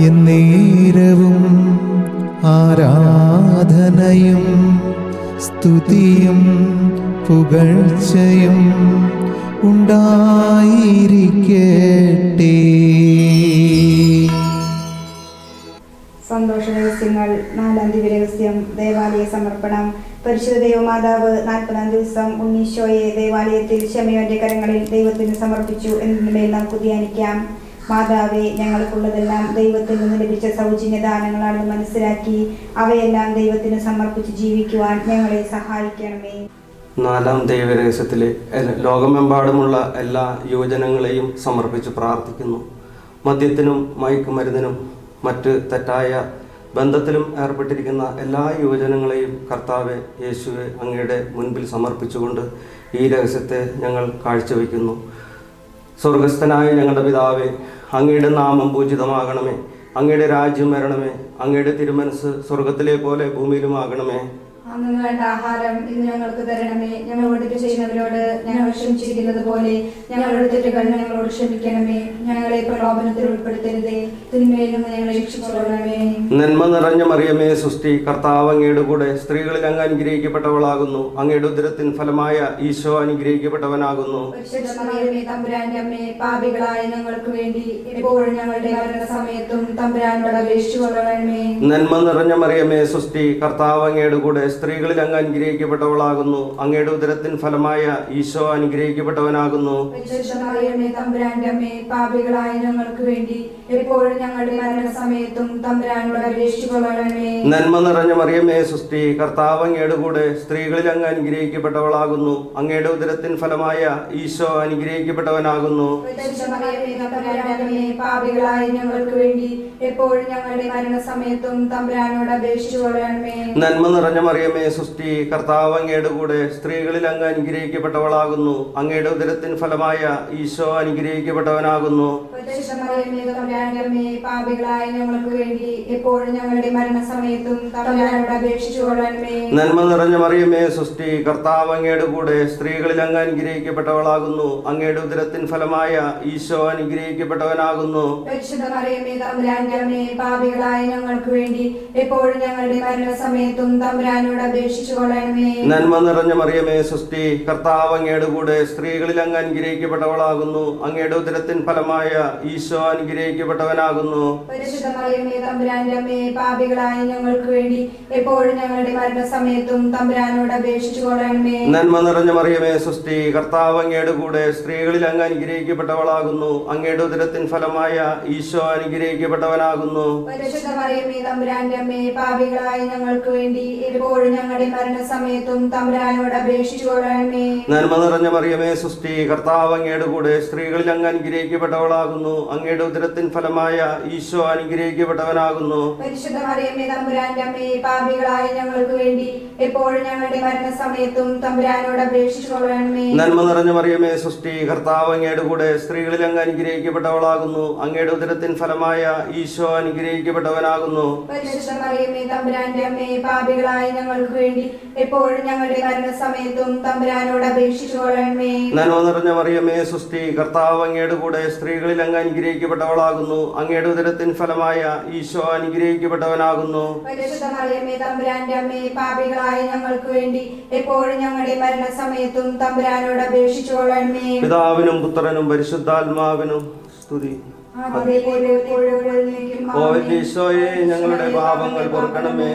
Speaker 1: എന്നേരവും ആരാധനയും സ്തുതിയും പുകഴ്ചയും ഉണ്ടായിരിക്കട്ടെ.
Speaker 8: സന്തോഷ രഹസ്യങ്ങൾ. 4-ാം ദിവ്യരഹസ്യം, ദേവാലയ സമർപ്പണം. പരിശുദ്ധ ദൈവമാതാവ് 40-ാം ദിവസം ഉണ്ണീശോയെ ദേവാലയത്തിൽ ശമയോന്റെ കരങ്ങളിൽ ദൈവത്തിന് സമർപ്പിച്ചു എന്നതിന്മേൽ നമുക്ക് ധ്യാനിക്കാം. മാതാവേ, ഞങ്ങൾക്കുള്ളതെല്ലാം ദൈവത്തിൽ നിന്ന് ലഭിച്ച സൗജന്യ ദാനങ്ങളാണെന്ന് മനസ്സിലാക്കി അവയെല്ലാം ദൈവത്തിന് സമർപ്പിച്ച് ജീവിക്കുവാൻ ഞങ്ങളെ സഹായിക്കണമേ.
Speaker 9: 4-ാം ദൈവരഹസ്യത്തിലെ ലോകമെമ്പാടുമുള്ള എല്ലാ യുവജനങ്ങളെയും സമർപ്പിച്ച് പ്രാർത്ഥിക്കുന്നു. മദ്യത്തിനും മയക്കുമരുന്നിനും മറ്റ് തെറ്റായ ബന്ധത്തിലും ഏർപ്പെട്ടിരിക്കുന്ന എല്ലാ യുവജനങ്ങളെയും കർത്താവെ യേശുവെ അങ്ങയുടെ മുൻപിൽ സമർപ്പിച്ചുകൊണ്ട് ഈ രഹസ്യത്തെ ഞങ്ങൾ കാഴ്ചവെക്കുന്നു. സ്വർഗസ്ഥനായ ഞങ്ങളുടെ പിതാവേ, അങ്ങയുടെ നാമം പൂജിതമാകണമേ, അങ്ങയുടെ രാജ്യം വരണമേ, അങ്ങയുടെ തിരുമനസ് സ്വർഗത്തിലെ പോലെ ഭൂമിയിലുമാകണമേ.
Speaker 8: അന്ന് വേണ്ട ആഹാരം ഇന്ന് ഞങ്ങൾക്ക് തരണമേ. ഞങ്ങളോട് തെറ്റ് ചെയ്യുന്നവരോട് ഞങ്ങൾ ക്ഷമിച്ചിരിക്കുന്നത് പോലെ ഞങ്ങളുടെ തെറ്റുകൾ ഞങ്ങളോട് ക്ഷമിക്കണമേ. ഞങ്ങളെ പ്രലോഭനത്തിൽ ഉൾപ്പെടുത്തരുതേ, തിന്മയിൽ നിന്ന് ഞങ്ങളെ രക്ഷിച്ചുകൊള്ളണമേ.
Speaker 9: നന്മ നിറഞ്ഞ മറിയമേ സുസ്തി, കർത്താവ് അങ്ങയുടെ കൂടെ സ്ത്രീകളിൽ അങ്ങ് അനുഗ്രഹിക്കപ്പെട്ടവളാകുന്നു. അങ്ങയുടെ ഉദരത്തിൻ ഫലമായ ഈശോ അനുഗ്രഹിക്കപ്പെട്ടവനാകുന്നു.
Speaker 8: തമ്പുരാന്റെ അമ്മേ, പാപികളായ ഞങ്ങൾക്ക് വേണ്ടി എപ്പോഴും ഞങ്ങളുടെ മരണസമയത്തും തമ്പുരാനോട് അപേക്ഷിച്ചുകൊള്ളണമേ.
Speaker 9: നന്മ നിറഞ്ഞ മറിയമേ സുസ്തി, കർത്താവ് അങ്ങയുടെ കൂടെ സ്ത്രീകളിൽ അങ്ങ് അനുഗ്രഹിക്കപ്പെട്ടവളാകുന്നു. അങ്ങയുടെ ഉദരത്തിൻ ഫലമായ ഈശോ അനുഗ്രഹിക്കപ്പെട്ടവനാകുന്നു.
Speaker 8: തമ്പുരാന്റെ അമ്മേ, പാപികളായ ഞങ്ങൾക്ക് വേണ്ടി എപ്പോഴും ഞങ്ങളുടെ മരണസമയത്തും തമ്പുരാനോട് അപേക്ഷിച്ചുകൊള്ളണമേ.
Speaker 9: നന്മ നിറഞ്ഞ മറിയമേ സുസ്തി, കർത്താവ് അങ്ങയുടെ കൂടെ സ്ത്രീകളിൽ അങ്ങ് അനുഗ്രഹിക്കപ്പെട്ടവളാകുന്നു. അങ്ങയുടെ ഉദരത്തിൻ ഫലമായ ഈശോ അനുഗ്രഹിക്കപ്പെട്ടവനാകുന്നു.
Speaker 8: പാപികളായ ഞങ്ങൾക്ക് വേണ്ടി എപ്പോഴും ഞങ്ങളുടെ മരണസമയത്തും തമ്പുരാനോട് അപേക്ഷിച്ചുകൊള്ളണമേ.
Speaker 9: നന്മ നിറഞ്ഞ മറിയമേ സുസ്തി, കർത്താവ് അങ്ങയുടെ കൂടെ സ്ത്രീകളിൽ അങ്ങ് അനുഗ്രഹിക്കപ്പെട്ടവളാകുന്നു. അങ്ങയുടെ ഉദരത്തിൻ ഫലമായ ഈശോ അനുഗ്രഹിക്കപ്പെട്ടവനാകുന്നു.
Speaker 8: പരിശുദ്ധമറിയമേ തമ്പുരാന്റെ അമ്മേ, പാപികളായ ഞങ്ങൾക്ക് വേണ്ടി എപ്പോഴും ഞങ്ങളുടെ മരണസമയത്തും തമ്പുരാനോട് അപേക്ഷിച്ചു കൊള്ളണമേ.
Speaker 9: നന്മ നിറഞ്ഞ മറിയമേ സുസ്തി, കർത്താവ് അങ്ങയുടെ കൂടെ സ്ത്രീകളിൽ അങ്ങ് അനുഗ്രഹിക്കപ്പെട്ടവളാകുന്നു. അങ്ങയുടെ ഉദരത്തിൻ ഫലമായ ഈശോ അനുഗ്രഹിക്കപ്പെട്ടവനാകുന്നു.
Speaker 8: പരിശുദ്ധമറിയമേ തമ്പുരാന്റെ അമ്മേ, പാപികളായ ഞങ്ങൾക്ക് വേണ്ടി എപ്പോഴും ഞങ്ങളുടെ മരണസമയത്തും തമ്പുരാനോട് അപേക്ഷിച്ചു കൊള്ളണമേ.
Speaker 9: നന്മ നിറഞ്ഞ മറിയമേ സുസ്തി, കർത്താവ് അങ്ങയുടെ കൂടെ സ്ത്രീകളിൽ അങ്ങ് അനുഗ്രഹിക്കപ്പെട്ടവളാകുന്നു. അങ്ങയുടെ ഉദരത്തിൻ ഫലമായ ഈശോ അനുഗ്രഹിക്കപ്പെട്ടവനാകുന്നു.
Speaker 8: പരിശുദ്ധമറിയമേ തമ്പുരാന്റെ അമ്മേ, പാപികളായ ഞങ്ങൾക്ക് വേണ്ടി എപ്പോഴും ഞങ്ങളുടെ മരണസമയത്തും തമ്പുരാനോട് അപേക്ഷിച്ചു കൊള്ളണമേ.
Speaker 9: നന്മ നിറഞ്ഞ മറിയമേ സുസ്തി, കർത്താവ് അങ്ങയുടെ കൂടെ സ്ത്രീകളിൽ അങ്ങ് അനുഗ്രഹിക്കപ്പെട്ടവളാകുന്നു. അങ്ങയുടെ ഉദരത്തിൻ ഫലമായ ഈശോ അനുഗ്രഹിക്കപ്പെട്ടവനാകുന്നു.
Speaker 8: പരിശുദ്ധമറിയമേ തമ്പുരാന്റെ അമ്മേ, പാപികളായ ഞങ്ങൾക്ക് വേണ്ടി എപ്പോഴും ഞങ്ങളുടെ മരണസമയത്തും തമ്പുരാനോട് അപേക്ഷിച്ചു കൊള്ളണമേ.
Speaker 9: നന്മ നിറഞ്ഞ മറിയമേ സുസ്തി, കർത്താവ് അങ്ങയുടെ കൂടെ സ്ത്രീകളിൽ അങ്ങ് അനുഗ്രഹിക്കപ്പെട്ടവളാകുന്നു. അങ്ങയുടെ ഉദരത്തിൻ ഫലമായ ഈശോ അനുഗ്രഹിക്കപ്പെട്ടവനാകുന്നു.
Speaker 8: പരിശുദ്ധമറിയമേ തമ്പുരാന്റെ അമ്മേ, പാപികളായ ഞങ്ങൾക്ക് വേണ്ടി എപ്പോഴും ഞങ്ങളുടെ മരണസമയത്തും തമ്പുരാനോട് അപേക്ഷിച്ചു കൊള്ളണമേ.
Speaker 9: നന്മ നിറഞ്ഞ മറിയമേ സുസ്തി, കർത്താവ് അങ്ങയുടെ കൂടെ സ്ത്രീകളിൽ അങ്ങ് അനുഗ്രഹിക്കപ്പെട്ടവളാകുന്നു. അങ്ങയുടെ ഉദരത്തിൻ ഫലമായ ഈശോ അനുഗ്രഹിക്കപ്പെട്ടവനാകുന്നു.
Speaker 8: പരിശുദ്ധമറിയമേ തമ്പുരാന്റെ അമ്മേ, പാപികളായ ഞങ്ങൾക്ക് വേണ്ടി എപ്പോഴും ഞങ്ങളുടെ മരണസമയത്തും തമ്പുരാനോട് അപേക്ഷിച്ചു കൊള്ളണമേ.
Speaker 9: നന്മ നിറഞ്ഞ മറിയമേ സുസ്തി, കർത്താവ് അങ്ങയുടെ കൂടെ സ്ത്രീകളിൽ അങ്ങ് അനുഗ്രഹിക്കപ്പെട്ടവളാകുന്നു. അങ്ങയുടെ ഉദരത്തിൻ ഫലമായ ഈശോ അനുഗ്രഹിക്കപ്പെട്ടവനാകുന്നു.
Speaker 8: പരിശുദ്ധമറിയമേ തമ്പുരാന്റെ അമ്മേ, പാപികളായ ഞങ്ങൾക്ക് വേണ്ടി എപ്പോഴും ഞങ്ങളുടെ മരണസമയത്തും തമ്പുരാനോട് അപേക്ഷിച്ചു കൊള്ളണമേ.
Speaker 9: പിതാവിനും പുത്രനും പരിശുദ്ധാത്മാവിനും സ്തുതി. ഓ ഈശോയെ, ഞങ്ങളുടെ പാപങ്ങൾ പൊറുക്കണമേ,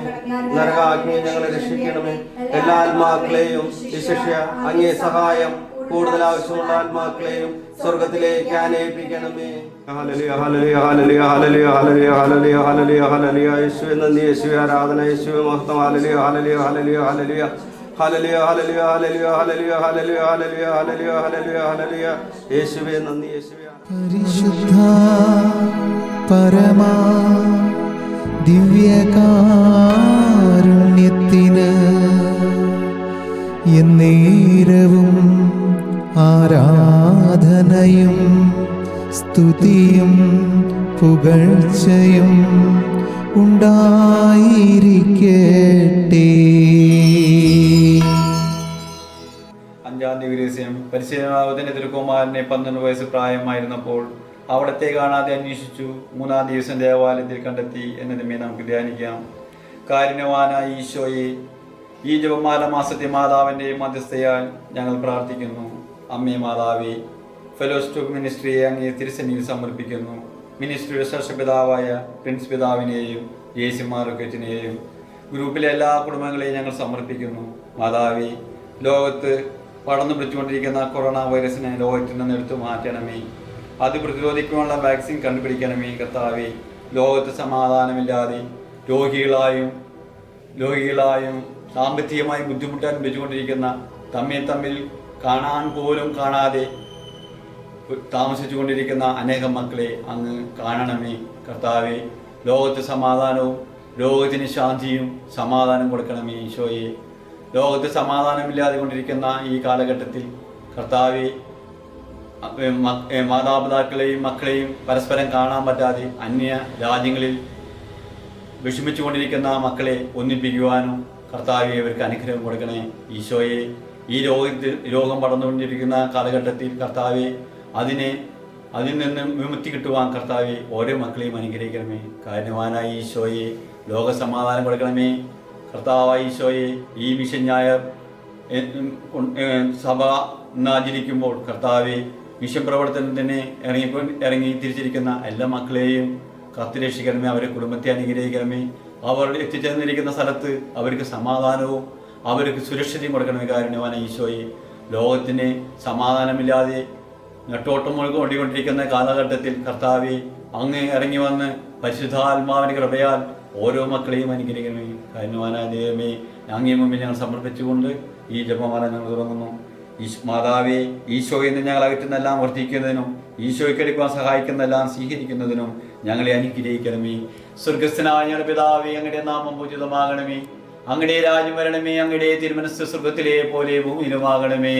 Speaker 9: നരകാഗ്നിയെ ഞങ്ങളെ രക്ഷിക്കണമേ. എല്ലാ ആത്മാക്കളെയും വിശിഷ്യ അങ്ങേ സഹായം കൂടുതൽ ആവശ്യമുള്ള ആത്മാക്കളെയും സ്വർഗത്തിലേക്ക് ആനയിപ്പിക്കണമേ. ഹല്ലേലൂയ, ഹല്ലേലൂയ, ഹല്ലേലൂയ, ഹല്ലേലൂയ, ഹല്ലേലൂയ, ഹല്ലേലൂയ, ഹല്ലേലൂയ, ഹല്ലേലൂയ. യേശുവേ നന്ദി, യേശുവേ ആരാധന, യേശുവേ മഹത്വം. ഹല്ലേലൂയ, ഹല്ലേലൂയ, ഹല്ലേലൂയ, ഹല്ലേലൂയ, ഹല്ലേലൂയ, ഹല്ലേലൂയ, ഹല്ലേലൂയ, ഹല്ലേലൂയ, ഹല്ലേലൂയ, ഹല്ലേലൂയ, ഹല്ലേലൂയ, ഹല്ലേലൂയ, ഹല്ലേലൂയ. യേശുവേ നന്ദി, യേശുവേ
Speaker 1: പരിശുദ്ധ പരമാ ദിവ്യകാരുണ്യത്തിന് എന്നേരവും ആരാധനയും സ്തുതിയും പുകഴ്ചയും ഉണ്ടായിരിക്കട്ടെ.
Speaker 10: അഞ്ചാം ദിവസം പരിശുദ്ധനാമത്തിന്റെ തിരുക്കുമാരനെ 12 വയസ്സ് പ്രായമായിരുന്നപ്പോൾ അവിടത്തെ കാണാതെ അന്വേഷിച്ചു. 3-ാം ദിവസം ദേവാലയത്തിൽ കണ്ടെത്തി എന്നതുമേ നമുക്ക് ധ്യാനിക്കാം. കാരുണ്യവാനായ ഈശോയെ, ഈ ജപമാല മാസത്തെ മാതാവിൻ്റെ മധ്യസ്ഥയാൽ ഞങ്ങൾ പ്രാർത്ഥിക്കുന്നു. അമ്മേ മാതാവേ, ഫെലോസ്റ്റോക്ക് മിനിസ്ട്രിയെ അങ്ങേ തിരുസന്നിധിയിൽ സമർപ്പിക്കുന്നു. മിനിസ്ട്രിയുടെ ശ്രേഷ്ഠപിതാവായ പ്രിൻസ് പിതാവിനെയും ജേസി മാർക്കറ്റിനെയും ഗ്രൂപ്പിലെ എല്ലാ കുടുംബങ്ങളെയും ഞങ്ങൾ സമർപ്പിക്കുന്നു. മാതാവേ, ലോകത്ത് പടർന്നു പിടിച്ചുകൊണ്ടിരിക്കുന്ന കൊറോണ വൈറസിനെ ലോകത്തിൽ നിന്ന് എടുത്തു മാറ്റണമേ. അത് പ്രതിരോധിക്കാനുള്ള വാക്സിൻ കണ്ടുപിടിക്കണമേ. കർത്താവേ, ലോകത്ത് സമാധാനമില്ലാതെ രോഗികളായും സാമ്പത്തികമായി ബുദ്ധിമുട്ട് അനുഭവിച്ചുകൊണ്ടിരിക്കുന്ന, തമ്മിൽ കാണാൻ പോലും കാണാതെ താമസിച്ചു കൊണ്ടിരിക്കുന്ന അനേകം മക്കളെ അങ്ങ് കാണണമേ. കർത്താവേ, ലോകത്ത് സമാധാനവും ലോകത്തിന് ശാന്തിയും സമാധാനം കൊടുക്കണമേ. ഈശോയെ, ലോകത്ത് സമാധാനമില്ലാതെ കൊണ്ടിരിക്കുന്ന ഈ കാലഘട്ടത്തിൽ കർത്താവെ, മാതാപിതാക്കളെയും മക്കളെയും പരസ്പരം കാണാൻ പറ്റാതെ അന്യ രാജ്യങ്ങളിൽ വിഷമിച്ചു കൊണ്ടിരിക്കുന്ന മക്കളെ ഒന്നിപ്പിക്കുവാനും കർത്താവെ അവർക്ക് അനുഗ്രഹം കൊടുക്കണേ. ഈശോയെ, ഈ രോഗം പടർന്നുകൊണ്ടിരിക്കുന്ന കാലഘട്ടത്തിൽ കർത്താവെ, അതിൽ നിന്നും വിമുക്തി കിട്ടുവാൻ കർത്താവെ ഓരോ മക്കളെയും അനുഗ്രഹിക്കണമേ. കാരണവാനായ ഈശോയെ, ലോക സമാധാനം കൊടുക്കണമേ. കർത്താവായ ഈശോയെ, ഈ മിഷൻ ഞായർ സഭ ആചരിക്കുമ്പോൾ കർത്താവെ, മിഷൻ പ്രവർത്തനത്തിന് ഇറങ്ങി തിരിച്ചിരിക്കുന്ന എല്ലാ മക്കളെയും കാത്തുരക്ഷിക്കണമേ. അവരെ കുടുംബത്തെ അനുഗ്രഹിക്കണമേ. അവർ എത്തിച്ചേർന്നിരിക്കുന്ന സ്ഥലത്ത് അവർക്ക് സമാധാനവും അവർക്ക് സുരക്ഷിതയും കൊടുക്കണമേ. കാരണവാനായ ഈശോയെ, ലോകത്തിന് സമാധാനമില്ലാതെ നെട്ടോട്ടം ഓടിക്കൊണ്ടിരിക്കുന്ന കാലഘട്ടത്തിൽ കർത്താവെ, അങ്ങ് ഇറങ്ങി വന്ന് പരിശുദ്ധാത്മാവിൻ്റെ കൃപയാൽ ഓരോ മക്കളെയും അനുഗ്രഹിക്കണമേ. കാരണവാനായ ദൈവമേ, അങ്ങേ മുമ്പിൽ ഞങ്ങൾ സമർപ്പിച്ചുകൊണ്ട് ഈ ജപമാല ഞങ്ങൾ തുടങ്ങുന്നു. മാതാവേ, ഈശോയിൽ നിന്ന് ഞങ്ങൾ അകറ്റുന്നെല്ലാം വർദ്ധിക്കുന്നതിനും ഈശോയ്ക്കെടുക്കുവാൻ സഹായിക്കുന്നതെല്ലാം സ്വീകരിക്കുന്നതിനും ഞങ്ങളെ അനുഗ്രഹിക്കണമേ. സ്വർഗസ്ഥനായ ഞങ്ങളുടെ പിതാവേ, അങ്ങയുടെ നാമം പൂജിതമാകണമേ. അങ്ങയുടെ രാജ്യം വരണമേ, അങ്ങയുടെ തിരുമനസ് സ്വർഗത്തിലെ പോലെ ഭൂമിയിലുമാകണമേ.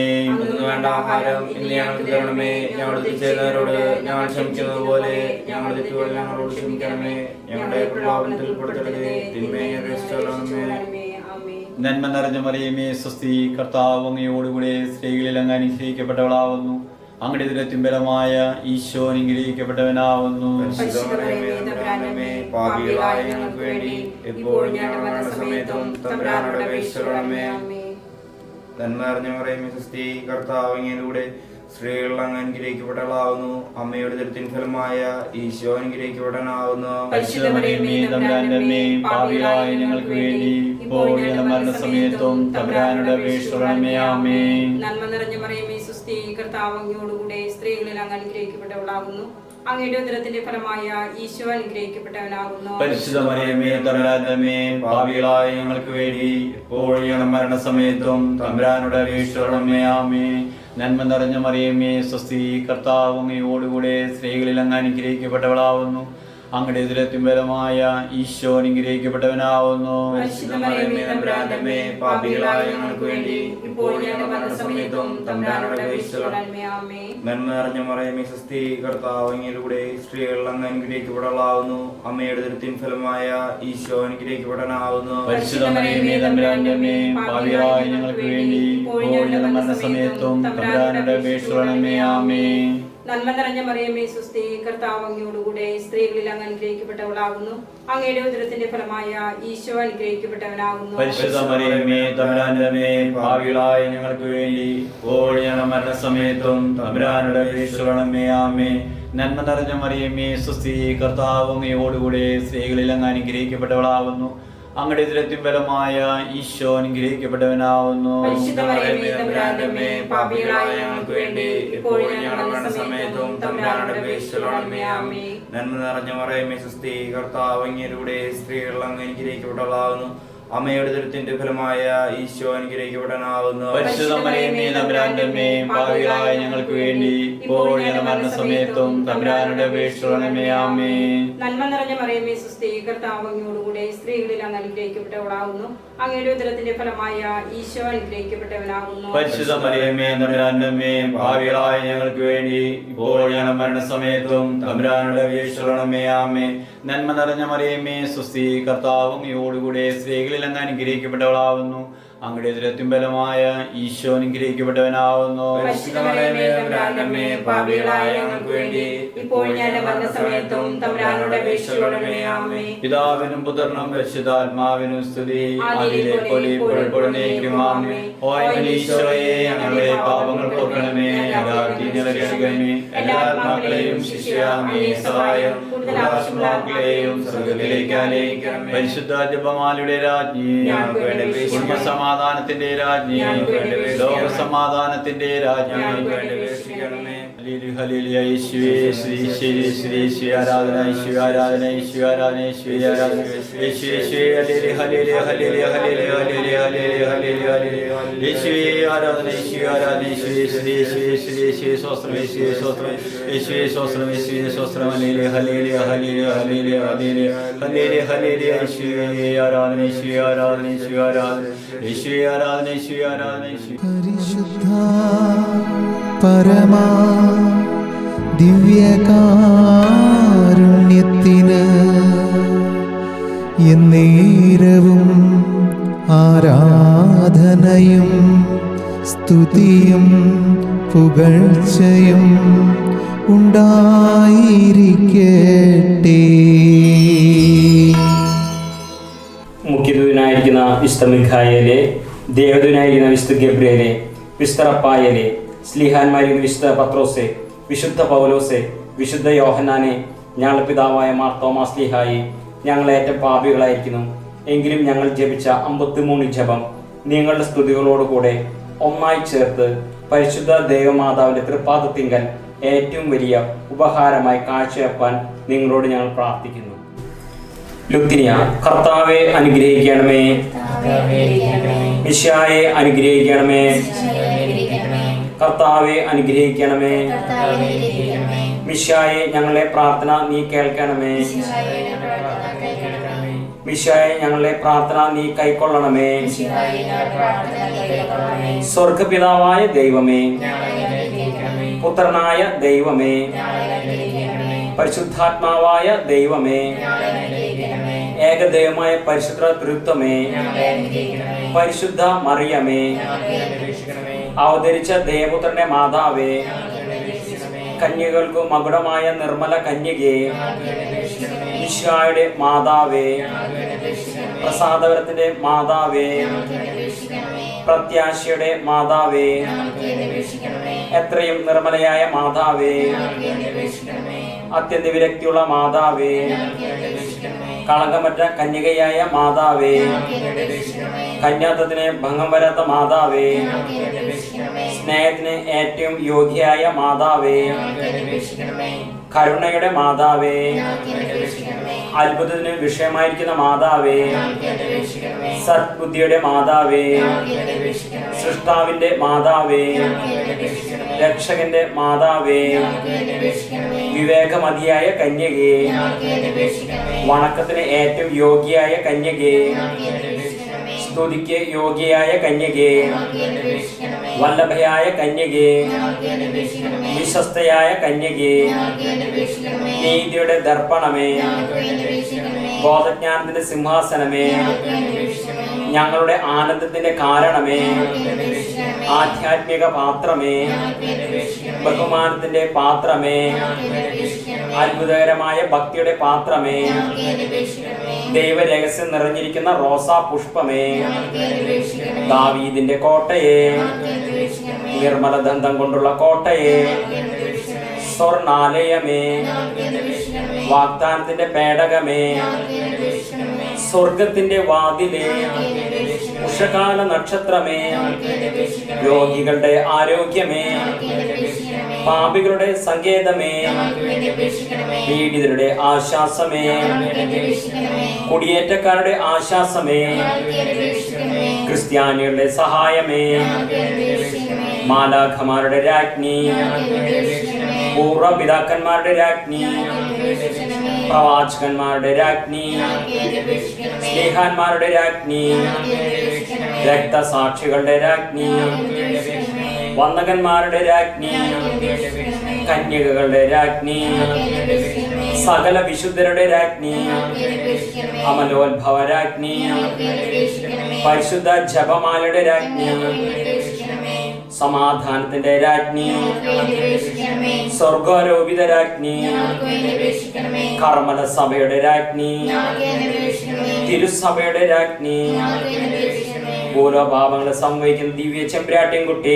Speaker 9: വേണ്ട ആഹാരം ഇന്ന് ഞങ്ങൾക്ക് തരണമേ. ഞങ്ങളുടെ തെറ്റ് ചെയ്യുന്നവരോട് ഞങ്ങൾ ക്ഷമിക്കുന്നത് പോലെ ഞങ്ങളുടെ തെറ്റുകൾ ഞങ്ങളോട് ക്ഷമിക്കണമേ. ഞങ്ങളുടെ പ്രലോഭനത്തിൽ പെടുത്തരുതേ, തിന്മയെ രക്ഷിക്കണമേ.
Speaker 10: നന്മ നിറഞ്ഞ മറിയമേ, സ്വസ്തി, കർത്താവ് അങ്ങയോടുകൂടെ സ്ത്രീകളിൽ അങ്ങ് അനുഗ്രഹിക്കപ്പെട്ടവളാവുന്നു. അങ്ങയുടെ ദുരത്തിമ്പലമായ ഈശോ അനുഗ്രഹിക്കപ്പെട്ടവനാവുന്നു.
Speaker 9: പാപികളായ ഞങ്ങൾക്ക് വേണ്ടി ഇപ്പോഴും ഞങ്ങളുടെ മരണസമയത്തും തമ്പുരാനോട് അപേക്ഷിക്കണമേ. നന്മ നിറഞ്ഞ മറിയമേ, സ്വസ്തി, കർത്താവ് അങ്ങയോടുകൂടെ സ്ത്രീകൾ അങ്ങ് അനുഗ്രഹിക്കപ്പെട്ടവളാവുന്നു. അമ്മയുടെ ദുരിതത്തിൻ ഫലമായ ഈശോ അനുഗ്രഹിക്കപ്പെട്ടവനാവുന്നു.
Speaker 10: പരിശുദ്ധ മറിയമേ, തമ്പുരാന്റെ അമ്മേ, പാപികളായ ഞങ്ങൾക്ക് വേണ്ടി ഇപ്പോഴും ഞങ്ങളുടെ മരണസമയത്തും തമ്പുരാനോട് അപേക്ഷിക്കണമേ. ആമേൻ.
Speaker 11: നന്മ നിറഞ്ഞ മറിയമേ, സ്വസ്തി, കർത്താവ് അങ്ങയോടുകൂടെ സ്ത്രീകളിൽ അങ്ങ് അനുഗ്രഹിക്കപ്പെട്ടവളാകുന്നു. അങ്ങയുടെ ഉദരത്തിന്റെ ഫലമായ ഈശോ അനുഗ്രഹിക്കപ്പെട്ടവനാകുന്നു.
Speaker 10: പരിശുദ്ധ മറിയമേ, തമ്പുരാന്റെ അമ്മേ, പാപികളായ ഞങ്ങൾക്ക് വേണ്ടി ഇപ്പോഴും ഞങ്ങളുടെ മരണസമയത്തും തമ്പുരാനോട് അപേക്ഷിക്കണമേ. ആമേൻ. നന്മ നിറഞ്ഞ മറിയമേ, സ്വസ്തി, കർത്താവ് അങ്ങയോടുകൂടെ സ്ത്രീകളിൽ അങ്ങ് അനുഗ്രഹിക്കപ്പെട്ടവളാവുന്നു. അങ്ങയുടെ ഉദരത്തിൻ ഫലമായ ഈശോ അനുഗ്രഹിക്കപ്പെട്ടവനാവുന്നു.
Speaker 9: പരിശുദ്ധ മറിയമേ, തമ്പുരാന്റെ അമ്മേ, പാപികളായ ഞങ്ങൾക്ക് വേണ്ടി ഇപ്പോഴും ഞങ്ങളുടെ മരണസമയത്തും തമ്പുരാനോട് അപേക്ഷിക്കണമേ. ആമേൻ. നന്മ നിറഞ്ഞ മറിയമേ, സ്വസ്തി, കർത്താവ് അങ്ങയോടുകൂടെ സ്ത്രീകൾ അങ്ങ് അനുഗ്രഹിക്കപ്പെട്ടവളാവുന്നു. അമ്മയുടെ ഉദരത്തിൻ ഫലമായ ഈശോ അനുഗ്രഹിക്കപ്പെട്ടവനാവുന്നു.
Speaker 10: പരിശുദ്ധ മറിയമേ, തമ്പുരാന്റെ അമ്മേ, പാപികളായ ഞങ്ങൾക്ക് വേണ്ടി ഇപ്പോഴും ഞങ്ങളുടെ മരണസമയത്തും തമ്പുരാനോട് അപേക്ഷിക്കണമേ. ആമേൻ.
Speaker 11: നന്മ നിറഞ്ഞ മറിയമേ, സ്വസ്തി, കർത്താവ് അങ്ങയോടുകൂടെ സ്ത്രീകളിൽ അങ്ങ് അനുഗ്രഹിക്കപ്പെട്ടവളാകുന്നു. അങ്ങയുടെ ഉദരത്തിന്റെ ഫലമായ ഈശോ അനുഗ്രഹിക്കപ്പെട്ടവനാകുന്നു.
Speaker 10: പരിശുദ്ധ മറിയമേ, തമ്പുരാന്റെ അമ്മേ, പാപികളായ ഞങ്ങൾക്ക് വേണ്ടി ഇപ്പോഴും ഞങ്ങളുടെ മരണസമയത്തും തമ്പുരാനോട് അപേക്ഷിക്കണമേ. ആമേൻ. നന്മ നിറഞ്ഞ മറിയമേ, സ്വസ്തി, കർത്താവ് അങ്ങയോടുകൂടെ സ്ത്രീകളിൽ അങ്ങ് അനുഗ്രഹിക്കപ്പെട്ടവളാകുന്നു. അങ്ങയുടെ ഉദരത്തിൻ ഫലമായ ഈശോ അനുഗ്രഹിക്കപ്പെട്ടവനാവുന്നു.
Speaker 11: പരിശുദ്ധ മറിയമേ, തമ്പുരാന്റെ അമ്മേ, പാപികളായ ഞങ്ങൾക്ക് വേണ്ടി ഇപ്പോഴും ഞങ്ങളുടെ മരണസമയത്തും തമ്പുരാനോട് അപേക്ഷിക്കണമേ. ആമേൻ.
Speaker 9: നന്മ നിറഞ്ഞ മറിയമേ, സ്വസ്തി, കർത്താവ് അങ്ങയോടുകൂടെ സ്ത്രീകൾ അങ്ങ് അനുഗ്രഹിക്കപ്പെട്ടവളാവുന്നു. അമ്മയുടെ ദുരിതത്തിന്റെ ഫലമായ ഈശോ അനുഗ്രഹിക്കപ്പെട്ടവനാവുന്നു.
Speaker 10: പരിശുദ്ധ മറിയമേ, തമ്പുരാന്റെ അമ്മേ, പാപികളായ ഞങ്ങൾക്ക് വേണ്ടി ഇപ്പോഴും ഞങ്ങളുടെ മരണസമയത്തും തമ്പുരാനോട് അപേക്ഷിക്കണമേ. ആമേൻ.
Speaker 11: നന്മ നിറഞ്ഞ മറിയമേ, സ്വസ്തി, കർത്താവ് അങ്ങയോടുകൂടെ സ്ത്രീകളിൽ അങ്ങ് അനുഗ്രഹിക്കപ്പെട്ടവളാകുന്നു. അങ്ങയുടെ ഉദരത്തിന്റെ ഫലമായ ഈശോ അനുഗ്രഹിക്കപ്പെട്ടവനാകുന്നു.
Speaker 10: പരിശുദ്ധ മറിയമേ, തമ്പുരാന്റെ അമ്മേ, പാപികളായ ഞങ്ങൾക്ക് വേണ്ടി ഇപ്പോഴും ഞങ്ങളുടെ മരണസമയത്തും തമ്പുരാനോട് അപേക്ഷിക്കണമേ. ആമേൻ. നന്മ നിറഞ്ഞ മറിയമേ, സ്വസ്തി, കർത്താവ് അങ്ങയോടുകൂടെ സ്ത്രീകളിൽ അങ്ങ് അനുഗ്രഹിക്കപ്പെട്ടവളാവുന്നു. അങ്ങയുടെ ഉദരത്തിൻ ഫലമായ ഈശോ അനുഗ്രഹിക്കപ്പെട്ടവനാവുന്നു.
Speaker 11: പരിശുദ്ധ മറിയമേ, തമ്പുരാന്റെ അമ്മേ, പാപികളായ ഞങ്ങൾക്ക് വേണ്ടി ഇപ്പോഴും ഞങ്ങളുടെ മരണസമയത്തും തമ്പുരാനോട് അപേക്ഷിക്കണമേ. ആമേൻ.
Speaker 10: പിതാവിനും പുത്രനും പരിശുദ്ധാത്മാവിനും സ്തുതി, അതിലെ പോലെ ഇപ്പോഴും എന്നേക്കും. ആമേൻ. ഓ ഈശോയെ, ഞങ്ങളുടെ പാപങ്ങൾ പൊറുക്കണമേ, രക്ഷിക്കണമേ. എല്ലാ ആത്മാക്കളെയും ശിഷ്യാമേ സഹായം ആത്മാക്കളെയും സ്വർഗ്ഗത്തിലേക്ക് ആനയിക്കണമേ. പരിശുദ്ധ ജപമാലയുടെ രാജ്ഞി, കുടുംബസമാധാനത്തിന്റെ രാജ്ഞി, ലോകസമാധാനത്തിന്റെ രാജ്ഞി, ഹല്ലേലൂയ. യേശുവേ ശ്രീ ശ്രീ ശ്രീ ശ്രീ ആരാധന, യേശുവേ ആരാധന, യേശുവേ ആരാധന, യേശുവേ ആരാധന, യേശുവേ യേശുവേ ഹല്ലേലൂയ ഹല്ലേലൂയ ഹല്ലേലൂയ ഹല്ലേലൂയ ഹല്ലേലൂയ ഹല്ലേലൂയ ഹല്ലേലൂയ ഹല്ലേലൂയ. യേശുവേ ആരാധന, യേശുവേ ആരാധന, യേശുവേ ശ്രീ ശ്രീ ശ്രീ യേശുവേ സ്വസ്ത്രം, യേശുവേ സ്വസ്ത്രം, യേശുവേ സ്വസ്ത്രം, യേശുവേ സ്വസ്ത്രം. ഹല്ലേലൂയ ഹല്ലേലൂയ ഹല്ലേലൂയ ഹല്ലേലൂയ ഹല്ലേലൂയ ഹല്ലേലൂയ ഹല്ലേലൂയ. യേശുവേ ആരാധന, യേശുവേ ആരാധന, യേശുവേ ആരാധന, യേശുവേ ആരാധന, യേശുവേ ആരാധന, യേശുവേ.
Speaker 1: പരിശുദ്ധ പരമാ ദിവ്യകാരുണ്യത്തിന് എന്നേരവും ആരാധനയും സ്തുതിയും പുകഴ്ചയും ഉണ്ടായിരിക്കട്ടെ.
Speaker 12: മുഖ്യദൂതനായിരിക്കുന്ന വിശുദ്ധ മിഖായേലെ, ദേവദൂതനായിരിക്കുന്ന വിശുദ്ധ ഗബ്രിയേലെ, വിശുദ്ധ റഫായേലെ, സ്ലീഹാന്മാരിക്കുന്ന വിശുദ്ധ പത്രോസെ, വിശുദ്ധ പൗലോസെ, വിശുദ്ധ യോഹന്നാനെ, ഞങ്ങളുടെ പിതാവായ മാർത്തോമാ സ്ലീഹായി, ഞങ്ങളേറ്റ പാപികളായിരിക്കുന്നു. എങ്കിലും ഞങ്ങൾ ജപിച്ച 53 ജപം നിങ്ങളുടെ സ്തുതികളോടുകൂടെ ഒന്നായി ചേർത്ത് പരിശുദ്ധ ദേവമാതാവിന്റെ തൃപ്പാദത്തിങ്കൽ ഏറ്റവും വലിയ ഉപഹാരമായി കാഴ്ചവെപ്പാൻ നിങ്ങളോട് ഞങ്ങൾ പ്രാർത്ഥിക്കുന്നു. ലുത്തിനിയ. കർത്താവെ അനുഗ്രഹിക്കണമേ, മിശിഹായെ അനുഗ്രഹിക്കണമേ, കർത്താവെ അനുഗ്രഹിക്കണമേ, മിശിഹായെ ഞങ്ങളെ പ്രാർത്ഥന നീ കേൾക്കണമേ. മിശിഹായെ ഞങ്ങളുടെ പ്രാർത്ഥന നീ കൈക്കൊള്ളണമേ. സ്വർഗപിതാവായ ദൈവമേ, പുത്രനായ ദൈവമേ, പരിശുദ്ധാത്മാവായ ദൈവമേ, ഏകദൈവമായ പരിശുദ്ധ തൃത്വമേ, പരിശുദ്ധ മറിയമേ, അവതരിച്ച ദേവപുത്രന്റെ മാതാവേ, കന്യകൾക്കു മകുടമായ നിർമ്മല കന്യകേ, ഈശോയുടെ മാതാവേ, പ്രസാദവരത്തിന്റെ മാതാവേ, പ്രത്യാശയുടെ മാതാവേ, എത്രയും നിർമ്മലയായ മാതാവേ, അത്യന്ത വിരക്തിയുള്ള മാതാവേ, കളങ്കമറ്റ കന്യകയായ മാതാവേ, കന്യാത്വത്തിന് ഭംഗം വരാത്ത മാതാവേ, സ്നേഹത്തിന് ഏറ്റവും യോഗ്യയായ മാതാവേ, കരുണയുടെ മാതാവേ, അത്ഭുതത്തിന് വിഷയമായിരിക്കുന്ന മാതാവേ, സദ്ബുദ്ധിയുടെ മാതാവേ, സൃഷ്ടാവിന്റെ മാതാവേ, രക്ഷകന്റെ മാതാവേ, വിവേകമതിയായ കന്യകേ, വണക്കത്തിന് ഏറ്റവും യോഗ്യയായ കന്യകേ, സ്തുതിക്ക് യോഗ്യയായ കന്യകേ, വല്ലഭയായ കന്യകേ, വിശ്വസ്തയായ കന്യകേ, നീതിയുടെ ദർപ്പണമേ, ബോധജ്ഞാനത്തിന്റെ സിംഹാസനമേ, ഞങ്ങളുടെ ആനന്ദത്തിന്റെ കാരണമേ, ആധ്യാത്മിക പാത്രമേ, ബഹുമാനത്തിന്റെ പാത്രമേ, അത്ഭുതകരമായ ഭക്തിയുടെ പാത്രമേ, ദൈവരഹസ്യം നിറഞ്ഞിരിക്കുന്ന റോസാ പുഷ്പമേ, ദാവീദിന്റെ കോട്ടയെ, നിർമ്മലദന്തം കൊണ്ടുള്ള കോട്ടയെ, സ്വർണാലയമേ, വാഗ്ദാനത്തിന്റെ പേടകമേ, സ്വർഗത്തിന്റെ വാതിലേ, ഉഷകാല നക്ഷത്രമേ, രോഗികളുടെ ആരോഗ്യമേ, പാപികളുടെ സങ്കേതമേ, പീഡിതരുടെ ആശ്വാസമേ, കുടിയേറ്റക്കാരുടെ ആശ്വാസമേ, ക്രിസ്ത്യാനികളുടെ സഹായമേ, മാലാഖമാരുടെ രാജ്ഞി, പൂർവപിതാക്കന്മാരുടെ രാജ്ഞി, പ്രവാചകന്മാരുടെ രാജ്ഞി, സ്നേഹാന്മാരുടെ രാജ്ഞി, രക്തസാക്ഷികളുടെ രാജ്ഞി, വന്ദകന്മാരുടെ രാജ്ഞി, കന്യകകളുടെ രാജ്ഞി, സകല വിശുദ്ധരുടെ രാജ്ഞി, അമലോത്ഭവ രാജ്ഞി, പരിശുദ്ധ ജപമാലയുടെ രാജ്ഞി, സമാധാനത്തിന്റെ രാജ്ഞി, സ്വർഗാരോപിത രാജ്ഞി, കർമ്മല സഭയുടെ രാജ്ഞി, തിരുസഭയുടെ രാജ്ഞി, ഓരോ പാപങ്ങളെ സംവഹിക്കുന്ന ദിവ്യ ചെമ്പ്രാട്ടിൻകുട്ടി,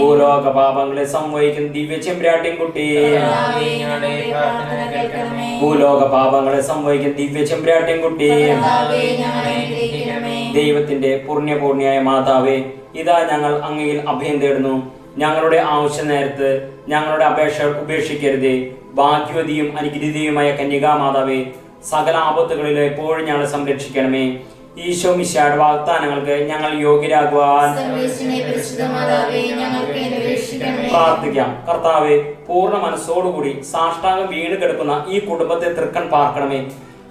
Speaker 12: ഭൂലോക പാപങ്ങളെ സംവഹിക്കുന്ന ദിവ്യ ചെമ്പ്രാട്ടിൻകുട്ടി, ഭൂലോക പാപങ്ങളെ സംവഹിക്കുന്ന ദിവ്യ ചെമ്പ്രാട്ടിൻകുട്ടി, ദൈവത്തിന്റെ പുണ്യപൂർണിയായ മാതാവേ, ഇതാ ഞങ്ങൾ അങ്ങയിൽ അഭയം തേടുന്നു. ഞങ്ങളുടെ ആവശ്യ നേരത്ത് ഞങ്ങളുടെ അപേക്ഷ ഉപേക്ഷിക്കരുതേ. ഭാഗ്യവതിയും അനുഗ്രഹീതയുമായ കന്യകാമാതാവേ, സകല ആപത്തുകളിലും എപ്പോഴും ഞങ്ങളെ സംരക്ഷിക്കണമേ. ഈശോ മിശിഹായുടെ വാഗ്ദാനങ്ങൾക്ക് ഞങ്ങൾ യോഗ്യരാകുവാൻ പ്രാർത്ഥിക്കാം. കർത്താവേ, പൂർണ്ണ മനസ്സോടുകൂടി സാഷ്ടാംഗം വീണ് കിടക്കുന്ന ഈ കുടുംബത്തെ തൃക്കൺ പാർക്കണമേ.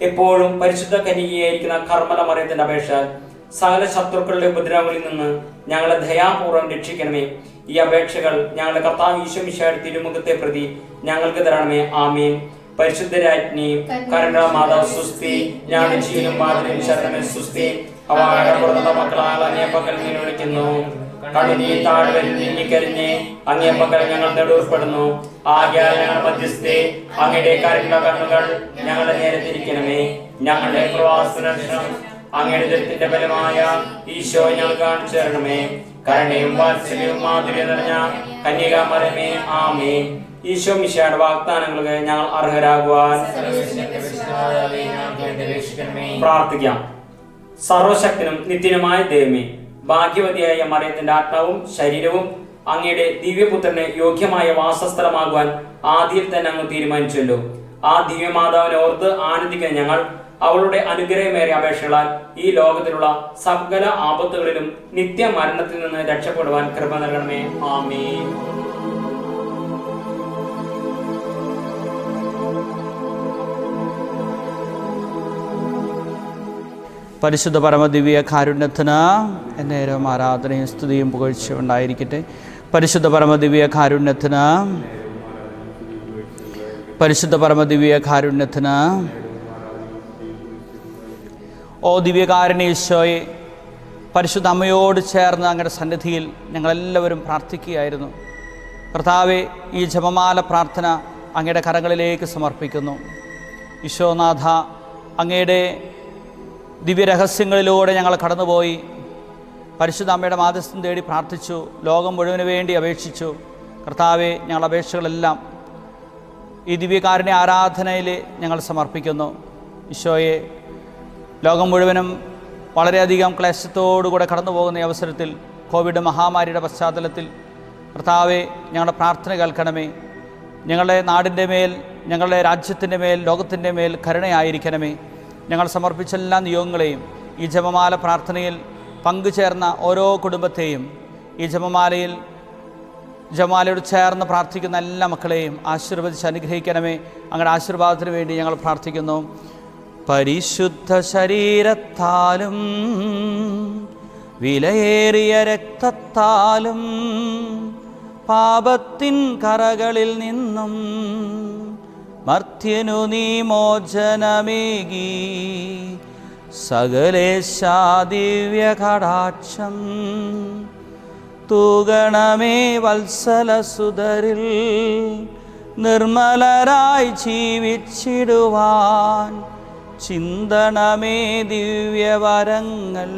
Speaker 12: എപ്പോഴും പരിശുദ്ധ കന്യകയായിരിക്കുന്ന കർമ്മല മറിയത്തിന്റെ അപേക്ഷ സകല ശത്രുക്കളുടെ ഉപദ്രവങ്ങളിൽ നിന്ന് ഞങ്ങളെ ദയാപൂർവ്വം രക്ഷിക്കണമേ. ഈ അപേക്ഷകൾ ഞങ്ങളുടെ കർത്താവ് ഈശോ മിശിഹായുടെ തിരുമുഖത്തെ പ്രതി ഞങ്ങൾക്ക് തരണമേ. ആമീൻ. പരിശുദ്ധരാജ്ഞി, കരുണാമാതാവ് സുസ്തി, ഞങ്ങളുടെ ജീവനും മാതൃയും ശരണമേ സുസ്തി. അവയുടെ പുറത്തുള്ള മക്കളാൽ അങ്ങേ പക്കൽ നിന്ന് വിളിക്കുന്നു. കണ്ണുനീർ താഴ്വരിൽ നീങ്ങിക്കരിഞ്ഞ് അങ്ങേ പക്കൽ ഞങ്ങൾ നെടുർപ്പെടുന്നു. ആകയാൽ ഞങ്ങൾ മധ്യസ്ഥേ, അങ്ങയുടെ കരുണ കണ്ണുകൾ ഞങ്ങളുടെ നേരെ തിരിക്കണമേ. ഞങ്ങളുടെ പ്രവാസനം അങ്ങയുടെ ദൈവത്തിന്റെ ഫലമായ ഈശോ ഞങ്ങൾ കാണിച്ചു തരണമേ. കരുണയും വാത്സല്യവും മാധുര്യം നിറഞ്ഞ കന്യകാമറിയമേ, ആമേൻ. ഈശോ മിശിഹായുടെ വാഗ്ദാനങ്ങൾക്ക് ഞങ്ങൾ അർഹരാകുവാൻ പ്രാർത്ഥിക്കാം. സർവശക്തനും നിത്യനുമായ ദൈവമേ, ഭാഗ്യവതിയായ മറിയത്തിന്റെ ആത്മാവും ശരീരവും അങ്ങയുടെ ദിവ്യപുത്രന് യോഗ്യമായ വാസസ്ഥലമാകുവാൻ ആദ്യം തന്നെ അങ്ങ് തീരുമാനിച്ചല്ലോ. ആ ദിവ്യമാതാവിനെ ഓർത്ത് ആനന്ദിക്കുന്ന ഞങ്ങൾ അവളുടെ അനുഗ്രഹമേറിയ അപേക്ഷകളാൽ ഈ ലോകത്തിലുള്ള സകല ആപത്തുകളിലും നിത്യമരണത്തിൽ നിന്ന് രക്ഷപ്പെടുവാൻ കൃപ നൽകണമേ. ആമേൻ.
Speaker 2: പരിശുദ്ധ പരമദിവ്യ കാരുണ്യത്തിന് എന്നേരം ആരാധനയും സ്തുതിയും പുകഴ്ചയും ഉണ്ടായിരിക്കട്ടെ. പരിശുദ്ധ പരമദിവ്യ കാരുണ്യത്തിന്, പരിശുദ്ധ പരമദിവ്യ കാരുണ്യത്തിന്. ഓ ദിവ്യകാരുണ്യ ഈശോയെ, പരിശുദ്ധ അമ്മയോട് ചേർന്ന് അങ്ങയുടെ സന്നിധിയിൽ ഞങ്ങളെല്ലാവരും പ്രാർത്ഥിക്കുകയായിരുന്നു. കർത്താവെ, ഈ ജപമാല പ്രാർത്ഥന അങ്ങയുടെ കരങ്ങളിലേക്ക് സമർപ്പിക്കുന്നു. ഈശോനാഥ, അങ്ങയുടെ ദിവ്യരഹസ്യങ്ങളിലൂടെ ഞങ്ങൾ കടന്നുപോയി പരിശുദ്ധ അമ്മയുടെ മാധ്യസ്ഥം തേടി പ്രാർത്ഥിച്ചു, ലോകം മുഴുവന് വേണ്ടി അപേക്ഷിച്ചു. കർത്താവെ, ഞങ്ങളുടെ അപേക്ഷകളെല്ലാം ഈ ദിവ്യകാരുണ്യ ആരാധനയിൽ ഞങ്ങൾ സമർപ്പിക്കുന്നു. ഈശോയെ, ലോകം മുഴുവനും വളരെയധികം ക്ലേശത്തോടുകൂടെ കടന്നു പോകുന്ന ഈ അവസരത്തിൽ, കോവിഡ് മഹാമാരിയുടെ പശ്ചാത്തലത്തിൽ കർത്താവെ, ഞങ്ങളുടെ പ്രാർത്ഥന കേൾക്കണമേ. ഞങ്ങളുടെ നാടിൻ്റെ മേൽ, ഞങ്ങളുടെ രാജ്യത്തിൻ്റെ മേൽ, ലോകത്തിൻ്റെ മേൽ കരുണയായിരിക്കണമേ. ഞങ്ങൾ സമർപ്പിച്ച എല്ലാ നിയോഗങ്ങളെയും, ഈ ജപമാല പ്രാർത്ഥനയിൽ പങ്കുചേർന്ന ഓരോ കുടുംബത്തെയും, ഈ ജപമാലയോട് ചേർന്ന് പ്രാർത്ഥിക്കുന്ന എല്ലാ മക്കളെയും ആശീർവദിച്ച് അനുഗ്രഹിക്കണമേ. അങ്ങയുടെ ആശീർവാദത്തിന് വേണ്ടി ഞങ്ങൾ പ്രാർത്ഥിക്കുന്നു. പരിശുദ്ധ ശരീരത്താലും വിലയേറിയ രക്തത്താലും പാപത്തിൻ കറകളിൽ നിന്നും മർത്യനു നീ മോചനമേകി, സകലേശാ ദിവ്യ കടാക്ഷം തൂഗണമേ വത്സലസുതരിൽ നിർമ്മലരായി ജീവിച്ചിടുവാൻ ചിന്തണമേ ദിവ്യവരങ്ങൾ.